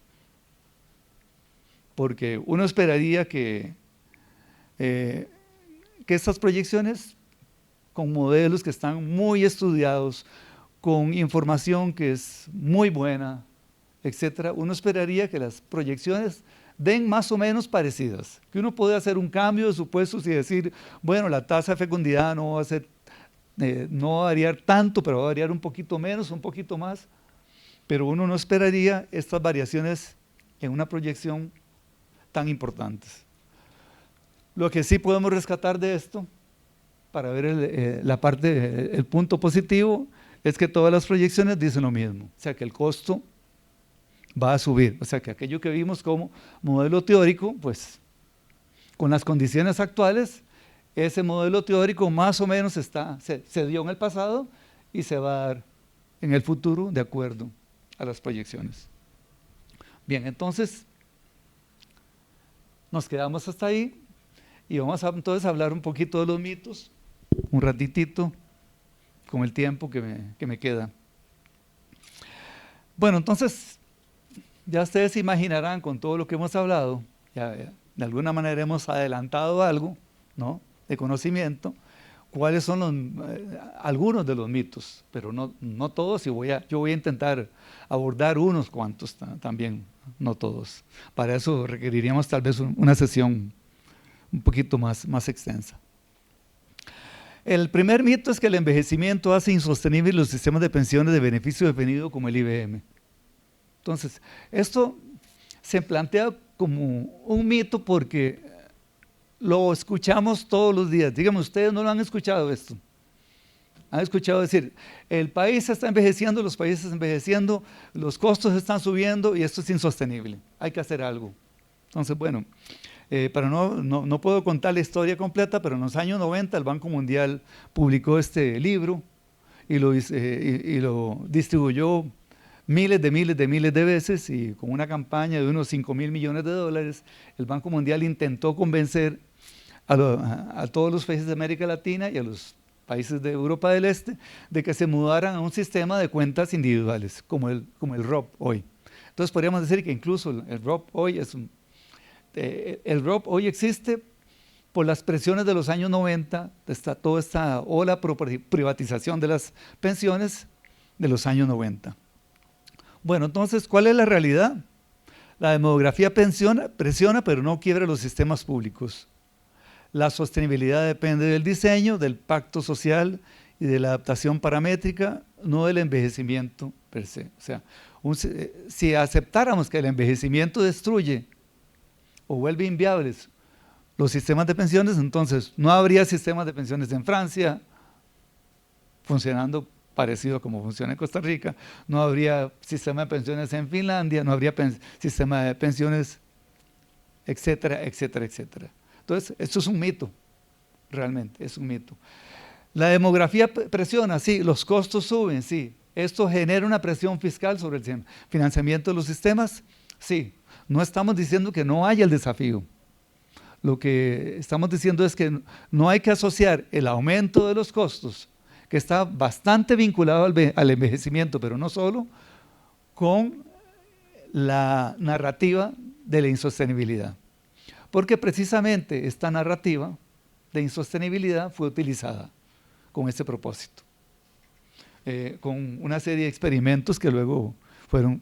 S2: Porque uno esperaría que estas proyecciones, con modelos que están muy estudiados, con información que es muy buena, etcétera, uno esperaría que las proyecciones den más o menos parecidas, que uno puede hacer un cambio de supuestos y decir, bueno, la tasa de fecundidad no va a variar tanto, pero va a variar un poquito menos, un poquito más, pero uno no esperaría estas variaciones en una proyección tan importantes. Lo que sí podemos rescatar de esto, para ver el punto positivo, es que todas las proyecciones dicen lo mismo, o sea que el costo va a subir, o sea que aquello que vimos como modelo teórico, pues con las condiciones actuales, ese modelo teórico más o menos se dio en el pasado y se va a dar en el futuro de acuerdo a las proyecciones. Bien, entonces nos quedamos hasta ahí y vamos entonces a hablar un poquito de los mitos, un ratitito, con el tiempo que me queda. Bueno, entonces, ya ustedes se imaginarán con todo lo que hemos hablado, ya de alguna manera hemos adelantado algo, ¿no?, de conocimiento, cuáles son algunos de los mitos, pero no todos, y yo voy a intentar abordar unos cuantos también, no todos. Para eso requeriríamos tal vez una sesión un poquito más extensa. El primer mito es que el envejecimiento hace insostenibles los sistemas de pensiones de beneficio definido como el IBM. Entonces, esto se plantea como un mito porque lo escuchamos todos los días. Díganme, ustedes no lo han escuchado esto. Han escuchado decir, el país está envejeciendo, los países están envejeciendo, los costos están subiendo y esto es insostenible, hay que hacer algo. Entonces, bueno, No puedo contar la historia completa, pero en los años 90 el Banco Mundial publicó este libro y lo distribuyó miles de veces, y con una campaña de unos 5.000 millones de dólares, el Banco Mundial intentó convencer a todos los países de América Latina y a los países de Europa del Este de que se mudaran a un sistema de cuentas individuales, como el ROP hoy. Entonces podríamos decir que incluso el ROP hoy existe por las presiones de los años 90, toda esta ola privatización de las pensiones de los años 90. Bueno, entonces, ¿cuál es la realidad? La demografía presiona, pero no quiebra los sistemas públicos. La sostenibilidad depende del diseño, del pacto social y de la adaptación paramétrica, no del envejecimiento per se. O sea, si aceptáramos que el envejecimiento destruye o vuelve inviables los sistemas de pensiones, entonces no habría sistemas de pensiones en Francia funcionando parecido como funciona en Costa Rica, no habría sistema de pensiones en Finlandia, no habría sistema de pensiones, etcétera, etcétera, etcétera. Entonces, esto es un mito, realmente, es un mito. La demografía presiona, sí, los costos suben, sí. ¿Esto genera una presión fiscal sobre el financiamiento de los sistemas? Sí. No estamos diciendo que no haya el desafío. Lo que estamos diciendo es que no hay que asociar el aumento de los costos, que está bastante vinculado al envejecimiento, pero no solo, con la narrativa de la insostenibilidad. Porque precisamente esta narrativa de insostenibilidad fue utilizada con este propósito, con una serie de experimentos que luego fueron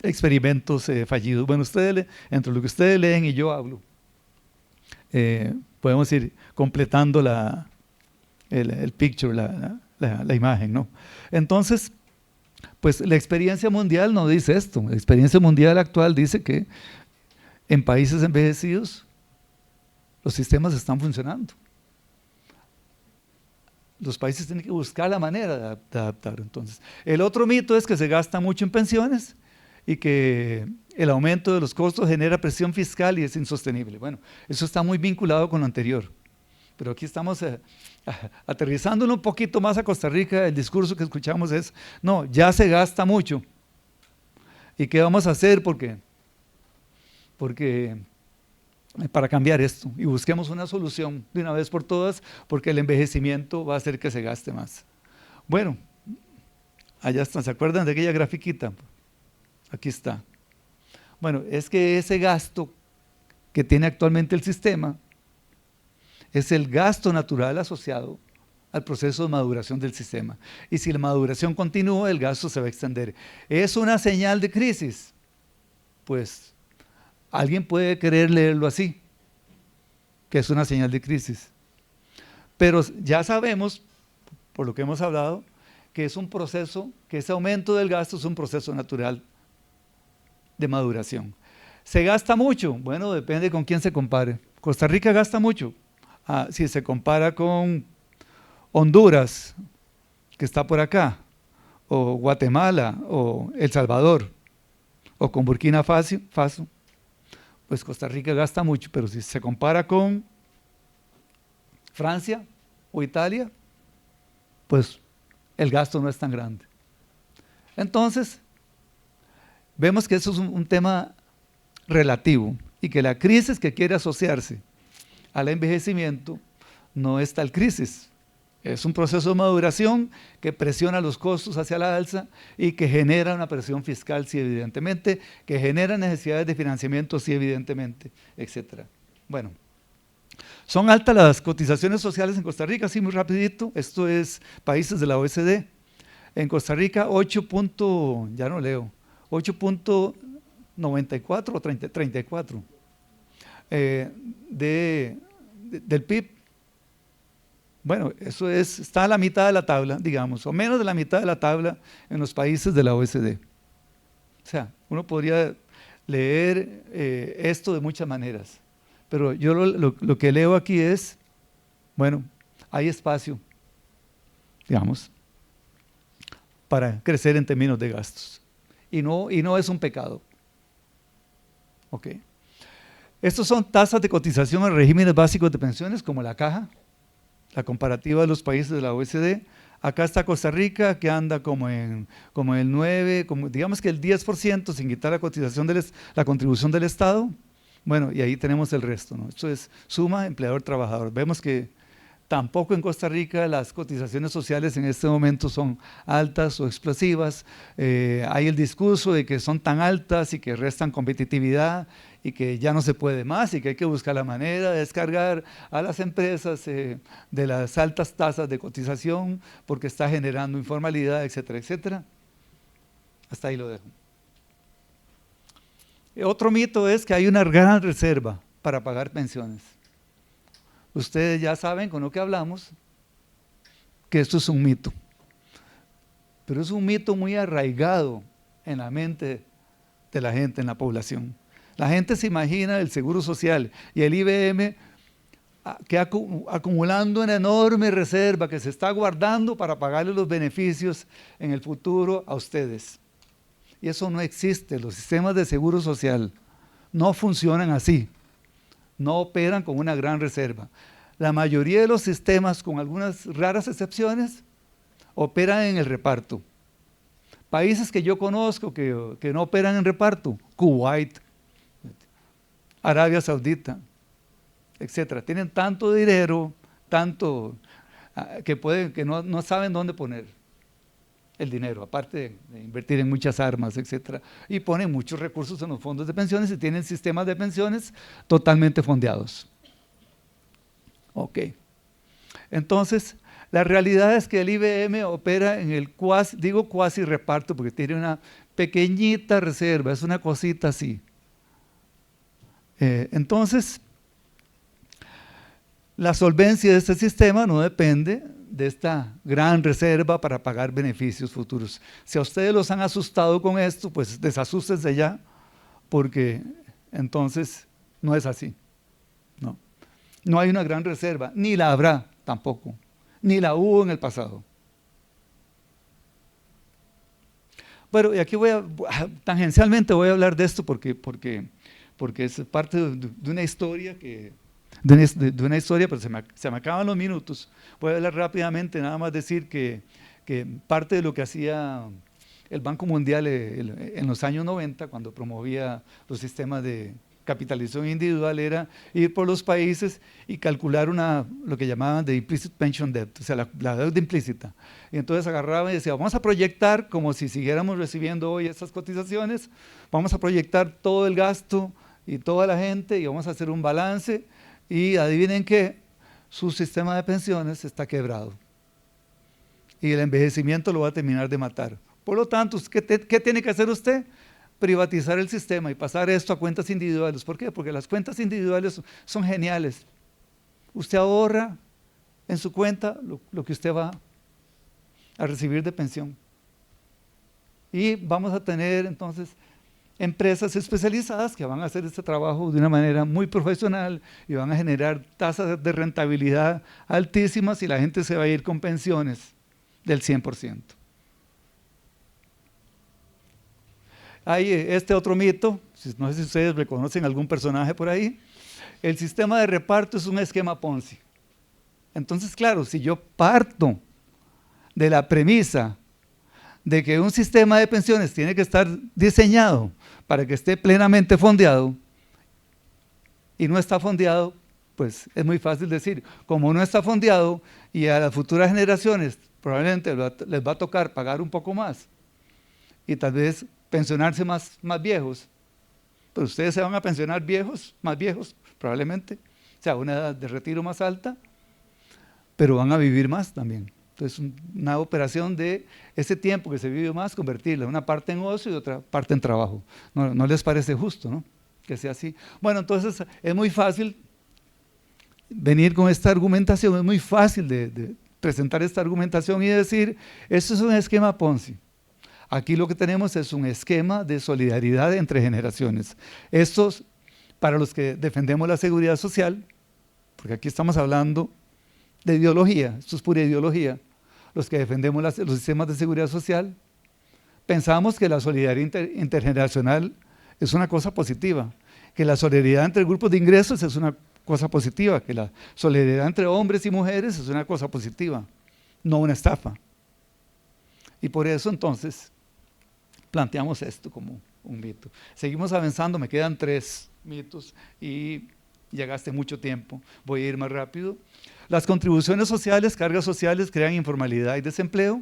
S2: experimentos fallidos. Bueno, entre lo que ustedes leen y yo hablo, podemos ir completando el picture, la imagen, ¿no? Entonces, pues la experiencia mundial no dice esto. La experiencia mundial actual dice que en países envejecidos los sistemas están funcionando. Los países tienen que buscar la manera de adaptar. Entonces, el otro mito es que se gasta mucho en pensiones y que el aumento de los costos genera presión fiscal y es insostenible. Bueno, eso está muy vinculado con lo anterior. Pero aquí estamos aterrizándolo un poquito más a Costa Rica. El discurso que escuchamos es, no, ya se gasta mucho. ¿Y qué vamos a hacer? Porque para cambiar esto, y busquemos una solución de una vez por todas, porque el envejecimiento va a hacer que se gaste más. Bueno, allá están, ¿se acuerdan de aquella grafiquita? Aquí está. Bueno, es que ese gasto que tiene actualmente el sistema es el gasto natural asociado al proceso de maduración del sistema. Y si la maduración continúa, el gasto se va a extender. ¿Es una señal de crisis? Pues alguien puede querer leerlo así, que es una señal de crisis. Pero ya sabemos, por lo que hemos hablado, que es un proceso, que ese aumento del gasto es un proceso natural de maduración. ¿Se gasta mucho? Bueno, depende con quién se compare. Costa Rica gasta mucho. Si se compara con Honduras, que está por acá, o Guatemala, o El Salvador, o con Burkina Faso, pues Costa Rica gasta mucho, pero si se compara con Francia o Italia, pues el gasto no es tan grande. Entonces, vemos que eso es un tema relativo y que la crisis que quiere asociarse al envejecimiento no es tal crisis. Es un proceso de maduración que presiona los costos hacia la alza y que genera una presión fiscal, sí, evidentemente, que genera necesidades de financiamiento, sí, evidentemente, etc. Bueno, son altas las cotizaciones sociales en Costa Rica, sí, muy rapidito. Esto es países de la OECD. En Costa Rica, 8.94 o 34 del PIB. Bueno, eso está a la mitad de la tabla, digamos, o menos de la mitad de la tabla en los países de la OECD. O sea, uno podría leer esto de muchas maneras, pero yo lo que leo aquí es, bueno, hay espacio, digamos, para crecer en términos de gastos. Y no es un pecado. Ok. Estos son tasas de cotización en regímenes básicos de pensiones, como la caja, la comparativa de los países de la OECD. Acá está Costa Rica, que anda como en el 9, digamos que el 10% sin quitar la cotización la contribución del Estado. Bueno, y ahí tenemos el resto, ¿no? Esto es suma empleador-trabajador. Vemos que tampoco en Costa Rica las cotizaciones sociales en este momento son altas o explosivas. Hay el discurso de que son tan altas y que restan competitividad y que ya no se puede más y que hay que buscar la manera de descargar a las empresas de las altas tasas de cotización porque está generando informalidad, etcétera, etcétera. Hasta ahí lo dejo. Otro mito es que hay una gran reserva para pagar pensiones. Ustedes ya saben con lo que hablamos que esto es un mito, pero es un mito muy arraigado en la mente de la gente, en la población. La gente se imagina el Seguro Social y el IBM que acumulando una enorme reserva que se está guardando para pagarle los beneficios en el futuro a ustedes. Y eso no existe. Los sistemas de Seguro Social no funcionan así. No operan con una gran reserva. La mayoría de los sistemas, con algunas raras excepciones, operan en el reparto. Países que yo conozco que no operan en reparto, Kuwait, Arabia Saudita, etcétera. Tienen tanto dinero, tanto que no saben dónde poner el dinero, aparte de invertir en muchas armas, etcétera, y ponen muchos recursos en los fondos de pensiones y tienen sistemas de pensiones totalmente fondeados. Ok. Entonces, la realidad es que el IBM opera en el cuasi reparto porque tiene una pequeñita reserva, es una cosita así. Entonces, la solvencia de este sistema no depende de esta gran reserva para pagar beneficios futuros. Si a ustedes los han asustado con esto, pues desasústense ya, porque entonces no es así. No hay una gran reserva, ni la habrá tampoco, ni la hubo en el pasado. Bueno, y aquí tangencialmente voy a hablar de esto porque es parte de una historia de una historia, pero se me acaban los minutos. Voy a hablar rápidamente, nada más decir que parte de lo que hacía el Banco Mundial en los años 90, cuando promovía los sistemas de capitalización individual, era ir por los países y calcular lo que llamaban de implicit pension debt, o sea, la deuda implícita. Y entonces agarraban y decían, vamos a proyectar como si siguiéramos recibiendo hoy estas cotizaciones, vamos a proyectar todo el gasto y toda la gente y vamos a hacer un balance. Y adivinen qué, su sistema de pensiones está quebrado y el envejecimiento lo va a terminar de matar. Por lo tanto, ¿qué tiene que hacer usted? Privatizar el sistema y pasar esto a cuentas individuales. ¿Por qué? Porque las cuentas individuales son geniales. Usted ahorra en su cuenta lo que usted va a recibir de pensión. Y vamos a tener entonces empresas especializadas que van a hacer este trabajo de una manera muy profesional y van a generar tasas de rentabilidad altísimas y la gente se va a ir con pensiones del 100%. Hay este otro mito, no sé si ustedes reconocen algún personaje por ahí. El sistema de reparto es un esquema Ponzi. Entonces, claro, si yo parto de la premisa de que un sistema de pensiones tiene que estar diseñado para que esté plenamente fondeado y no está fondeado, pues es muy fácil decir, como no está fondeado y a las futuras generaciones probablemente les va a tocar pagar un poco más y tal vez pensionarse más viejos, pues ustedes se van a pensionar más viejos probablemente, o sea, una edad de retiro más alta, pero van a vivir más también. Entonces, una operación de ese tiempo que se vive más, convertirla una parte en ocio y otra parte en trabajo. ¿No les parece justo, no? Que sea así. Bueno, entonces es muy fácil venir con esta argumentación, es muy fácil de presentar esta argumentación y decir, esto es un esquema Ponzi. Aquí lo que tenemos es un esquema de solidaridad entre generaciones. Estos, para los que defendemos la seguridad social, porque aquí estamos hablando de ideología, esto es pura ideología, los que defendemos los sistemas de seguridad social, pensamos que la solidaridad intergeneracional es una cosa positiva que la solidaridad entre grupos de ingresos es una cosa positiva, que la solidaridad entre hombres y mujeres es una cosa positiva, no una estafa. Y por eso entonces planteamos esto como un mito. Seguimos avanzando, me quedan 3 mitos y ya gasté mucho tiempo, voy a ir más rápido. Las contribuciones sociales, cargas sociales, crean informalidad y desempleo.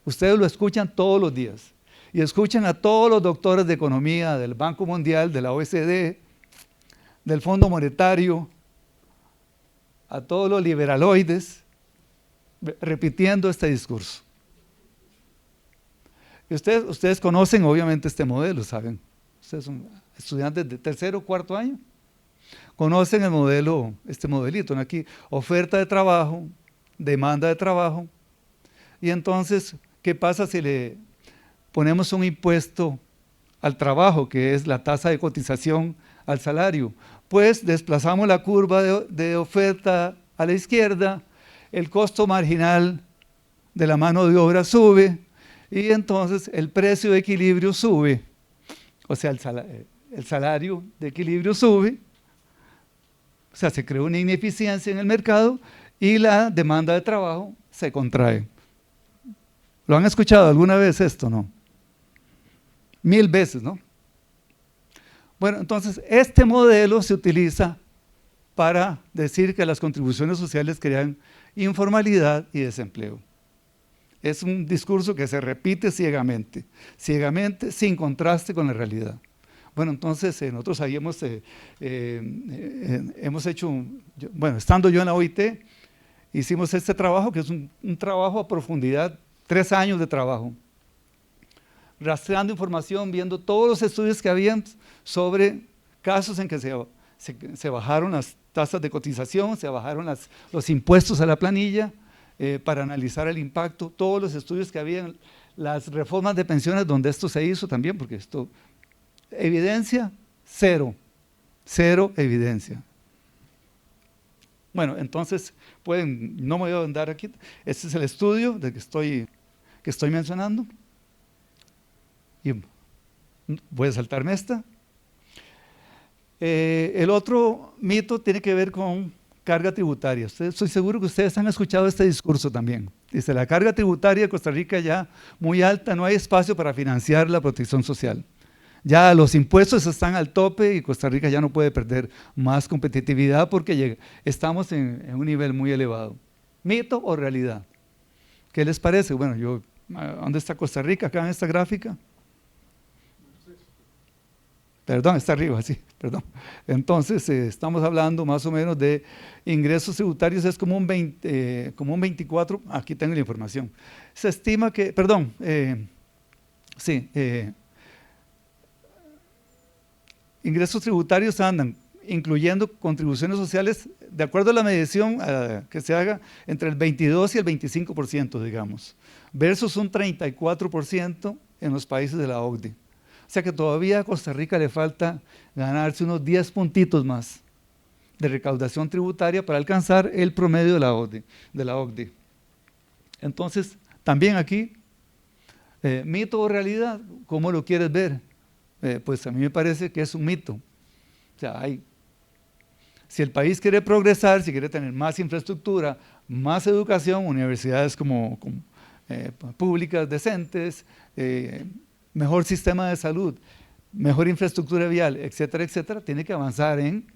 S2: Ustedes lo escuchan todos los días y escuchan a todos los doctores de economía del Banco Mundial, de la OECD, del Fondo Monetario, a todos los liberaloides repitiendo este discurso. Y ustedes conocen obviamente este modelo, ¿saben? Ustedes son estudiantes de 3º o 4º año. Conocen el modelo, este modelito, ¿no? Aquí, oferta de trabajo, demanda de trabajo. Y entonces, ¿qué pasa si le ponemos un impuesto al trabajo, que es la tasa de cotización al salario? Pues desplazamos la curva de oferta a la izquierda, el costo marginal de la mano de obra sube y entonces el precio de equilibrio sube, o sea, el salario de equilibrio sube, o sea, se crea una ineficiencia en el mercado y la demanda de trabajo se contrae. ¿Lo han escuchado alguna vez esto, no? 1000 veces, ¿no? Bueno, entonces, este modelo se utiliza para decir que las contribuciones sociales crean informalidad y desempleo. Es un discurso que se repite ciegamente, sin contraste con la realidad. Bueno, entonces nosotros ahí hemos hecho, estando yo en la OIT, hicimos este trabajo, que es un trabajo a profundidad, 3 años de trabajo, rastreando información, viendo todos los estudios que habían sobre casos en que se bajaron las tasas de cotización, se bajaron los impuestos a la planilla, para analizar el impacto, todos los estudios que habían, las reformas de pensiones donde esto se hizo también, porque esto, evidencia, cero evidencia. Bueno, entonces, no me voy a andar aquí, este es el estudio del que estoy mencionando, y voy a saltarme esta. El otro mito tiene que ver con carga tributaria. Estoy seguro que ustedes han escuchado este discurso también. Dice, la carga tributaria de Costa Rica ya muy alta, no hay espacio para financiar la protección social. Ya los impuestos están al tope y Costa Rica ya no puede perder más competitividad porque estamos en un nivel muy elevado. ¿Mito o realidad? ¿Qué les parece? Bueno, ¿dónde está Costa Rica? Acá en esta gráfica. Perdón, está arriba, sí, perdón. Entonces, estamos hablando más o menos de ingresos tributarios, es como un 24, aquí tengo la información. Se estima que, ingresos tributarios andan, incluyendo contribuciones sociales, de acuerdo a la medición que se haga, entre el 22 y el 25%, digamos, versus un 34% en los países de la OCDE. O sea que todavía a Costa Rica le falta ganarse unos 10 puntitos más de recaudación tributaria para alcanzar el promedio de la OCDE. Entonces, también aquí, mito o realidad, ¿cómo lo quieres ver? Pues a mí me parece que es un mito. O sea, si el país quiere progresar, si quiere tener más infraestructura, más educación, universidades públicas decentes, mejor sistema de salud, mejor infraestructura vial, etcétera, etcétera, tiene que avanzar en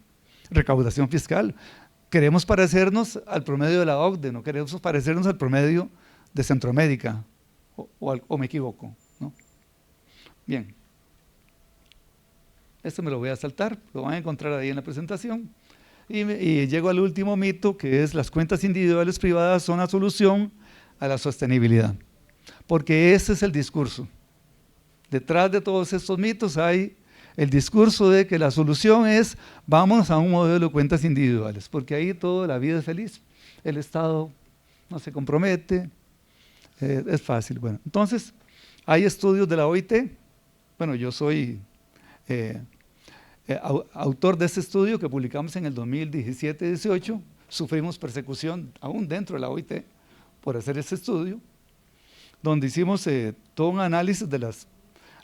S2: recaudación fiscal. Queremos parecernos al promedio de la OCDE, no queremos parecernos al promedio de Centroamérica, o me equivoco, ¿no? Bien. Esto me lo voy a saltar, lo van a encontrar ahí en la presentación. Y llego al último mito, que es las cuentas individuales privadas son la solución a la sostenibilidad. Porque ese es el discurso. Detrás de todos estos mitos hay el discurso de que la solución es vamos a un modelo de cuentas individuales, porque ahí toda la vida es feliz. El Estado no se compromete, es fácil. Bueno, entonces, hay estudios de la OIT. Bueno, yo soy autor de este estudio que publicamos en el 2017-18. Sufrimos persecución aún dentro de la OIT por hacer este estudio, donde hicimos todo un análisis de las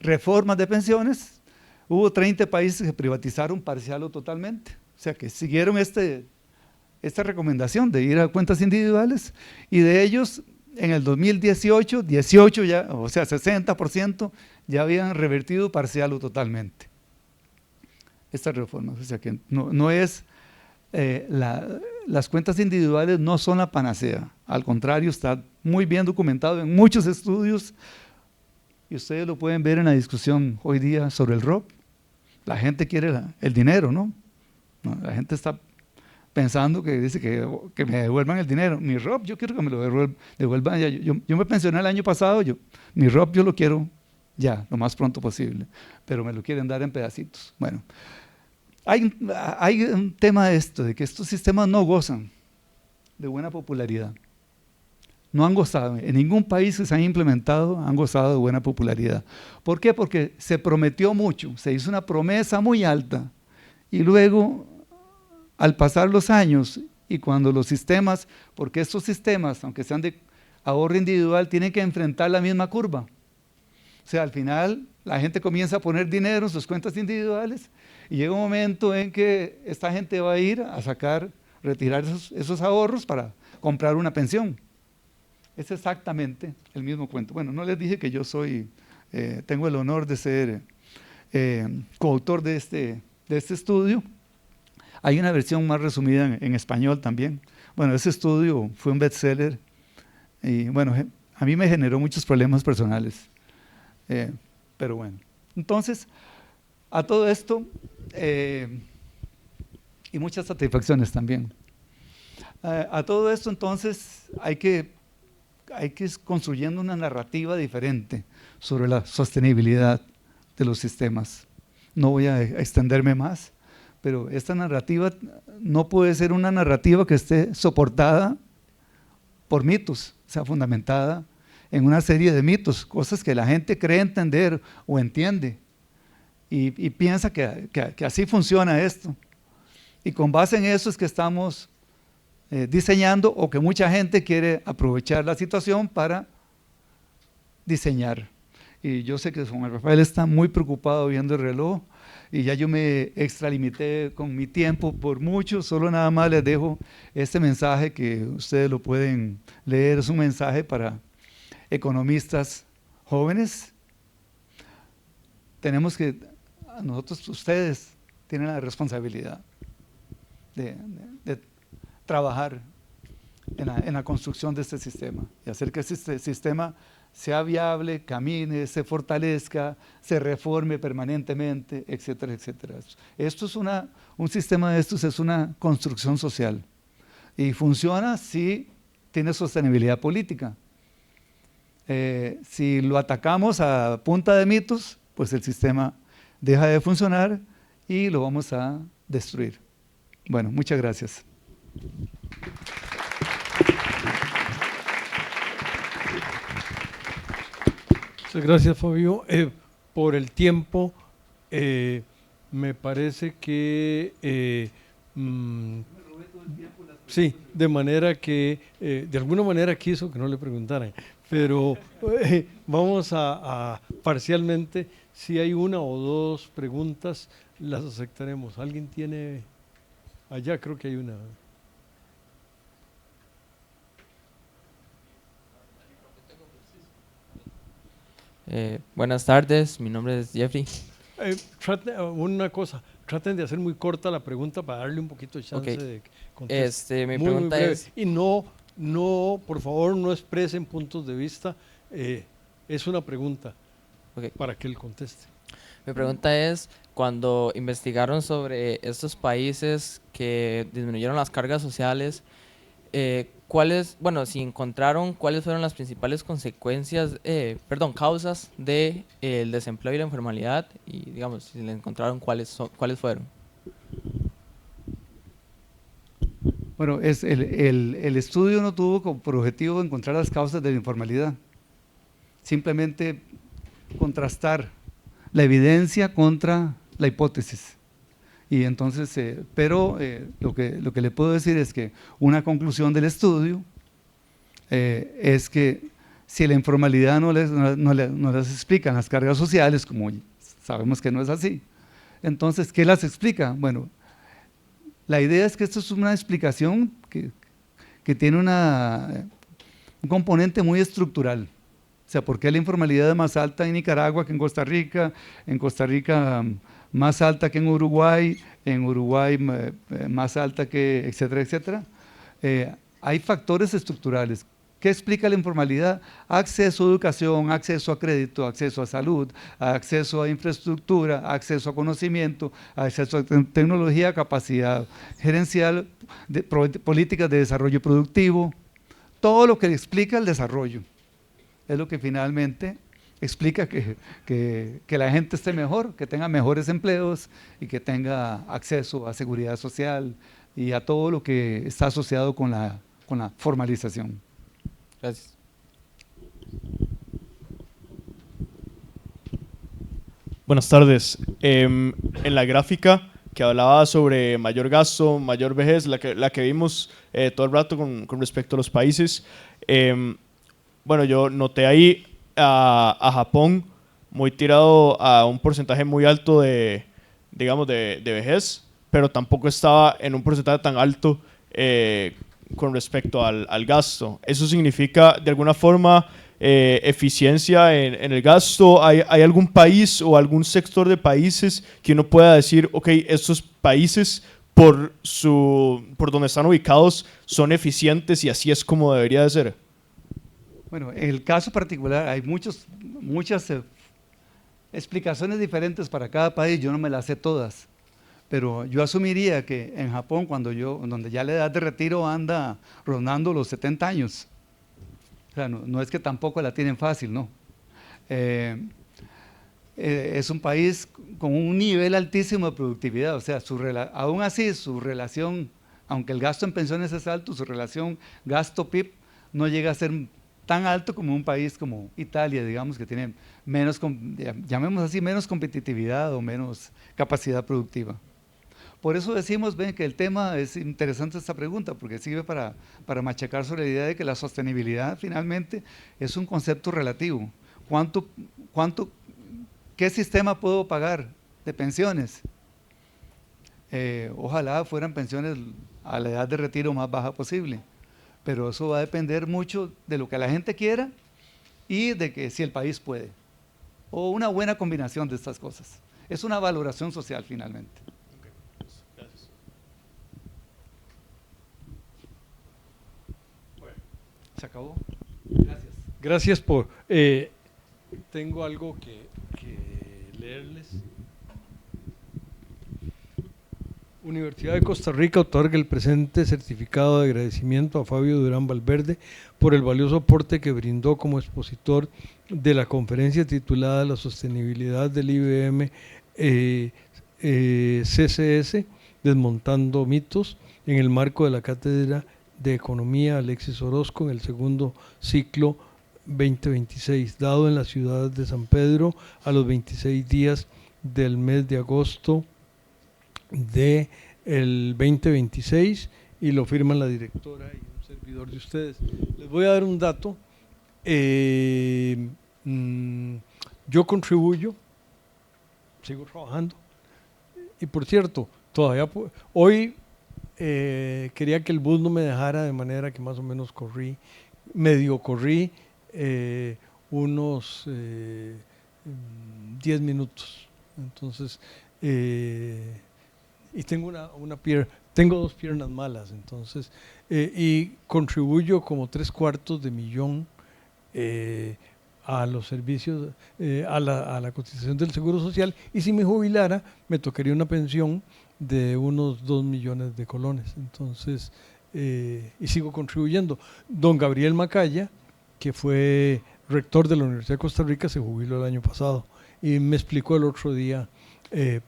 S2: reformas de pensiones, hubo 30 países que privatizaron parcial o totalmente. O sea, que siguieron esta recomendación de ir a cuentas individuales, y de ellos en el 2018, 18 ya, o sea, 60% ya habían revertido parcial o totalmente estas reformas. O sea que no es, las cuentas individuales no son la panacea, al contrario, está muy bien documentado en muchos estudios, y ustedes lo pueden ver en la discusión hoy día sobre el ROP. La gente quiere el dinero, ¿no? La gente está pensando que dice que me devuelvan el dinero. Mi ROP, yo quiero que me lo devuelvan ya. Yo me pensioné el año pasado, mi ROP yo lo quiero ya, lo más pronto posible, pero me lo quieren dar en pedacitos. Bueno, hay un tema de esto, de que estos sistemas no gozan de buena popularidad. No han gozado, en ningún país que se han implementado han gozado de buena popularidad. ¿Por qué? Porque se prometió mucho, se hizo una promesa muy alta, y luego, al pasar los años, y cuando los sistemas, porque estos sistemas, aunque sean de ahorro individual, tienen que enfrentar la misma curva. O sea, al final la gente comienza a poner dinero en sus cuentas individuales, y llega un momento en que esta gente va a ir a retirar esos ahorros para comprar una pensión. Es exactamente el mismo cuento. Bueno, no les dije que yo tengo el honor de ser coautor de este estudio. Hay una versión más resumida en español también. Bueno, ese estudio fue un bestseller y bueno, a mí me generó muchos problemas personales. Pero bueno, entonces, a todo esto, y muchas satisfacciones también. A todo esto, entonces, hay que ir construyendo una narrativa diferente sobre la sostenibilidad de los sistemas. No voy a extenderme más, pero esta narrativa no puede ser una narrativa que esté soportada por mitos, o sea, fundamentada en una serie de mitos, cosas que la gente cree entender o entiende y piensa que así funciona esto. Y con base en eso es que estamos diseñando, o que mucha gente quiere aprovechar la situación para diseñar. Y yo sé que Juan Rafael está muy preocupado viendo el reloj, y ya yo me extralimité con mi tiempo por mucho. Solo nada más les dejo este mensaje que ustedes lo pueden leer. Es un mensaje para economistas jóvenes. Nosotros, ustedes tienen la responsabilidad de trabajar en la construcción de este sistema y hacer que este sistema sea viable, camine, se fortalezca, se reforme permanentemente, etcétera, etcétera. Esto es un sistema de estos es una construcción social, y funciona si tiene sostenibilidad política. Si lo atacamos a punta de mitos, pues el sistema deja de funcionar y lo vamos a destruir. Bueno, muchas gracias.
S1: Muchas gracias, Fabio. Por el tiempo, me parece que sí, de manera que de alguna manera quiso que no le preguntaran, pero vamos a parcialmente, si hay una o dos preguntas, las aceptaremos. ¿Alguien tiene? Allá creo que hay una.
S4: Buenas tardes, mi nombre es Jeffrey.
S1: Una cosa, traten de hacer muy corta la pregunta para darle un poquito de chance de contestar.
S4: Mi pregunta es…
S1: Y no, por favor, no expresen puntos de vista, es una pregunta para que él conteste.
S4: Mi pregunta es, cuando investigaron sobre estos países que disminuyeron las cargas sociales, si encontraron cuáles fueron las principales causas del desempleo y la informalidad, y digamos, si le encontraron cuáles fueron.
S2: Bueno, el estudio no tuvo por objetivo encontrar las causas de la informalidad, simplemente contrastar la evidencia contra la hipótesis. Y entonces, lo que le puedo decir es que una conclusión del estudio es que si la informalidad no les explican las cargas sociales, como sabemos que no es así, Entonces, ¿qué las explica? Bueno, la idea es que esto es una explicación que tiene un componente muy estructural. O sea, ¿por qué la informalidad es más alta en Nicaragua que en Costa Rica? En Costa Rica más alta que en Uruguay más alta que, etcétera, etcétera. Hay factores estructurales. ¿Qué explica la informalidad? Acceso a educación, acceso a crédito, acceso a salud, acceso a infraestructura, acceso a conocimiento, acceso a tecnología, capacidad gerencial, políticas de desarrollo productivo, todo lo que explica el desarrollo. Es lo que finalmente explica que la gente esté mejor, que tenga mejores empleos y que tenga acceso a seguridad social y a todo lo que está asociado con la formalización.
S4: Gracias.
S3: Buenas tardes. En la gráfica que hablaba sobre mayor gasto, mayor vejez, la que vimos todo el rato con respecto a los países, bueno, yo noté ahí a Japón muy tirado a un porcentaje muy alto digamos, de vejez, pero tampoco estaba en un porcentaje tan alto con respecto al gasto. ¿Eso significa de alguna forma eficiencia en el gasto? ¿Hay algún país o algún sector de países que uno pueda decir, ok, estos países por donde están ubicados son eficientes y así es como debería de ser?
S2: Bueno, en el caso particular hay muchas explicaciones diferentes para cada país, yo no me las sé todas, pero yo asumiría que en Japón, donde ya la edad de retiro anda rondando los 70 años, o sea, no es que tampoco la tienen fácil, ¿no? Es un país con un nivel altísimo de productividad, o sea, aún así su relación, aunque el gasto en pensiones es alto, su relación gasto-PIB no llega a ser tan alto como un país como Italia, digamos, que tiene menos, llamemos así, menos competitividad o menos capacidad productiva. Por eso decimos, ven, que el tema es interesante esta pregunta, porque sirve para machacar sobre la idea de que la sostenibilidad finalmente es un concepto relativo. ¿Qué sistema puedo pagar de pensiones? Ojalá fueran pensiones a la edad de retiro más baja posible, pero eso va a depender mucho de lo que la gente quiera y de que si el país puede, o una buena combinación de estas cosas. Es una valoración social finalmente.
S3: Gracias.
S2: ¿Se acabó? Gracias.
S1: Gracias por... tengo algo que leerles. Universidad de Costa Rica otorga el presente certificado de agradecimiento a Fabio Durán Valverde por el valioso aporte que brindó como expositor de la conferencia titulada La sostenibilidad del IBM CCS, desmontando mitos, en el marco de la Cátedra de Economía Alexis Orozco en el segundo ciclo 2026, dado en la ciudad de San Pedro a los 26 días del mes de agosto de el 2026, y lo firman la directora y un servidor de ustedes. Les voy a dar un dato. Yo contribuyo, sigo trabajando, y por cierto, todavía hoy quería que el bus no me dejara, de manera que más o menos medio corrí unos 10 minutos. Entonces, y tengo tengo dos piernas malas, entonces, y contribuyo como 3/4 de 1 millón a los servicios, a la cotización del Seguro Social, y si me jubilara me tocaría una pensión de unos 2 millones de colones. Entonces, y sigo contribuyendo. Don Gabriel Macaya, que fue rector de la Universidad de Costa Rica, se jubiló el año pasado y me explicó el otro día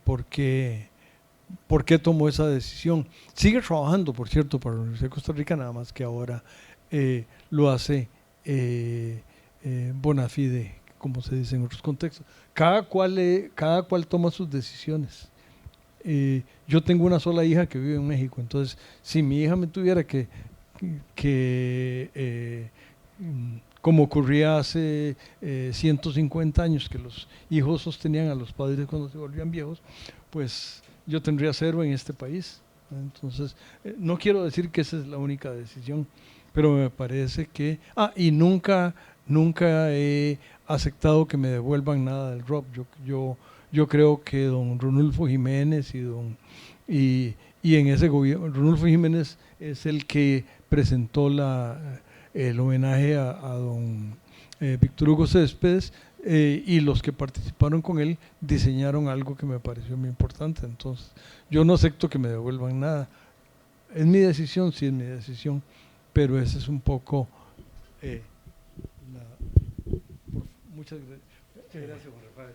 S1: por qué tomó esa decisión. Sigue trabajando, por cierto, para la Universidad de Costa Rica, nada más que ahora lo hace bona fide, como se dice en otros contextos. Cada cual toma sus decisiones. Yo tengo una sola hija que vive en México, entonces si mi hija me tuviera que como ocurría hace 150 años, que los hijos sostenían a los padres cuando se volvían viejos, pues yo tendría 0 en este país. Entonces, no quiero decir que esa es la única decisión, pero me parece que... y nunca he aceptado que me devuelvan nada del ROP. Yo creo que don Runulfo Jiménez y en ese gobierno, Runulfo Jiménez es el que presentó el homenaje a don Víctor Hugo Céspedes, y los que participaron con él diseñaron algo que me pareció muy importante. Entonces, yo no acepto que me devuelvan nada. Es mi decisión, sí es mi decisión, pero ese es un poco... muchas gracias.
S2: Muchas gracias, Juan Rafael.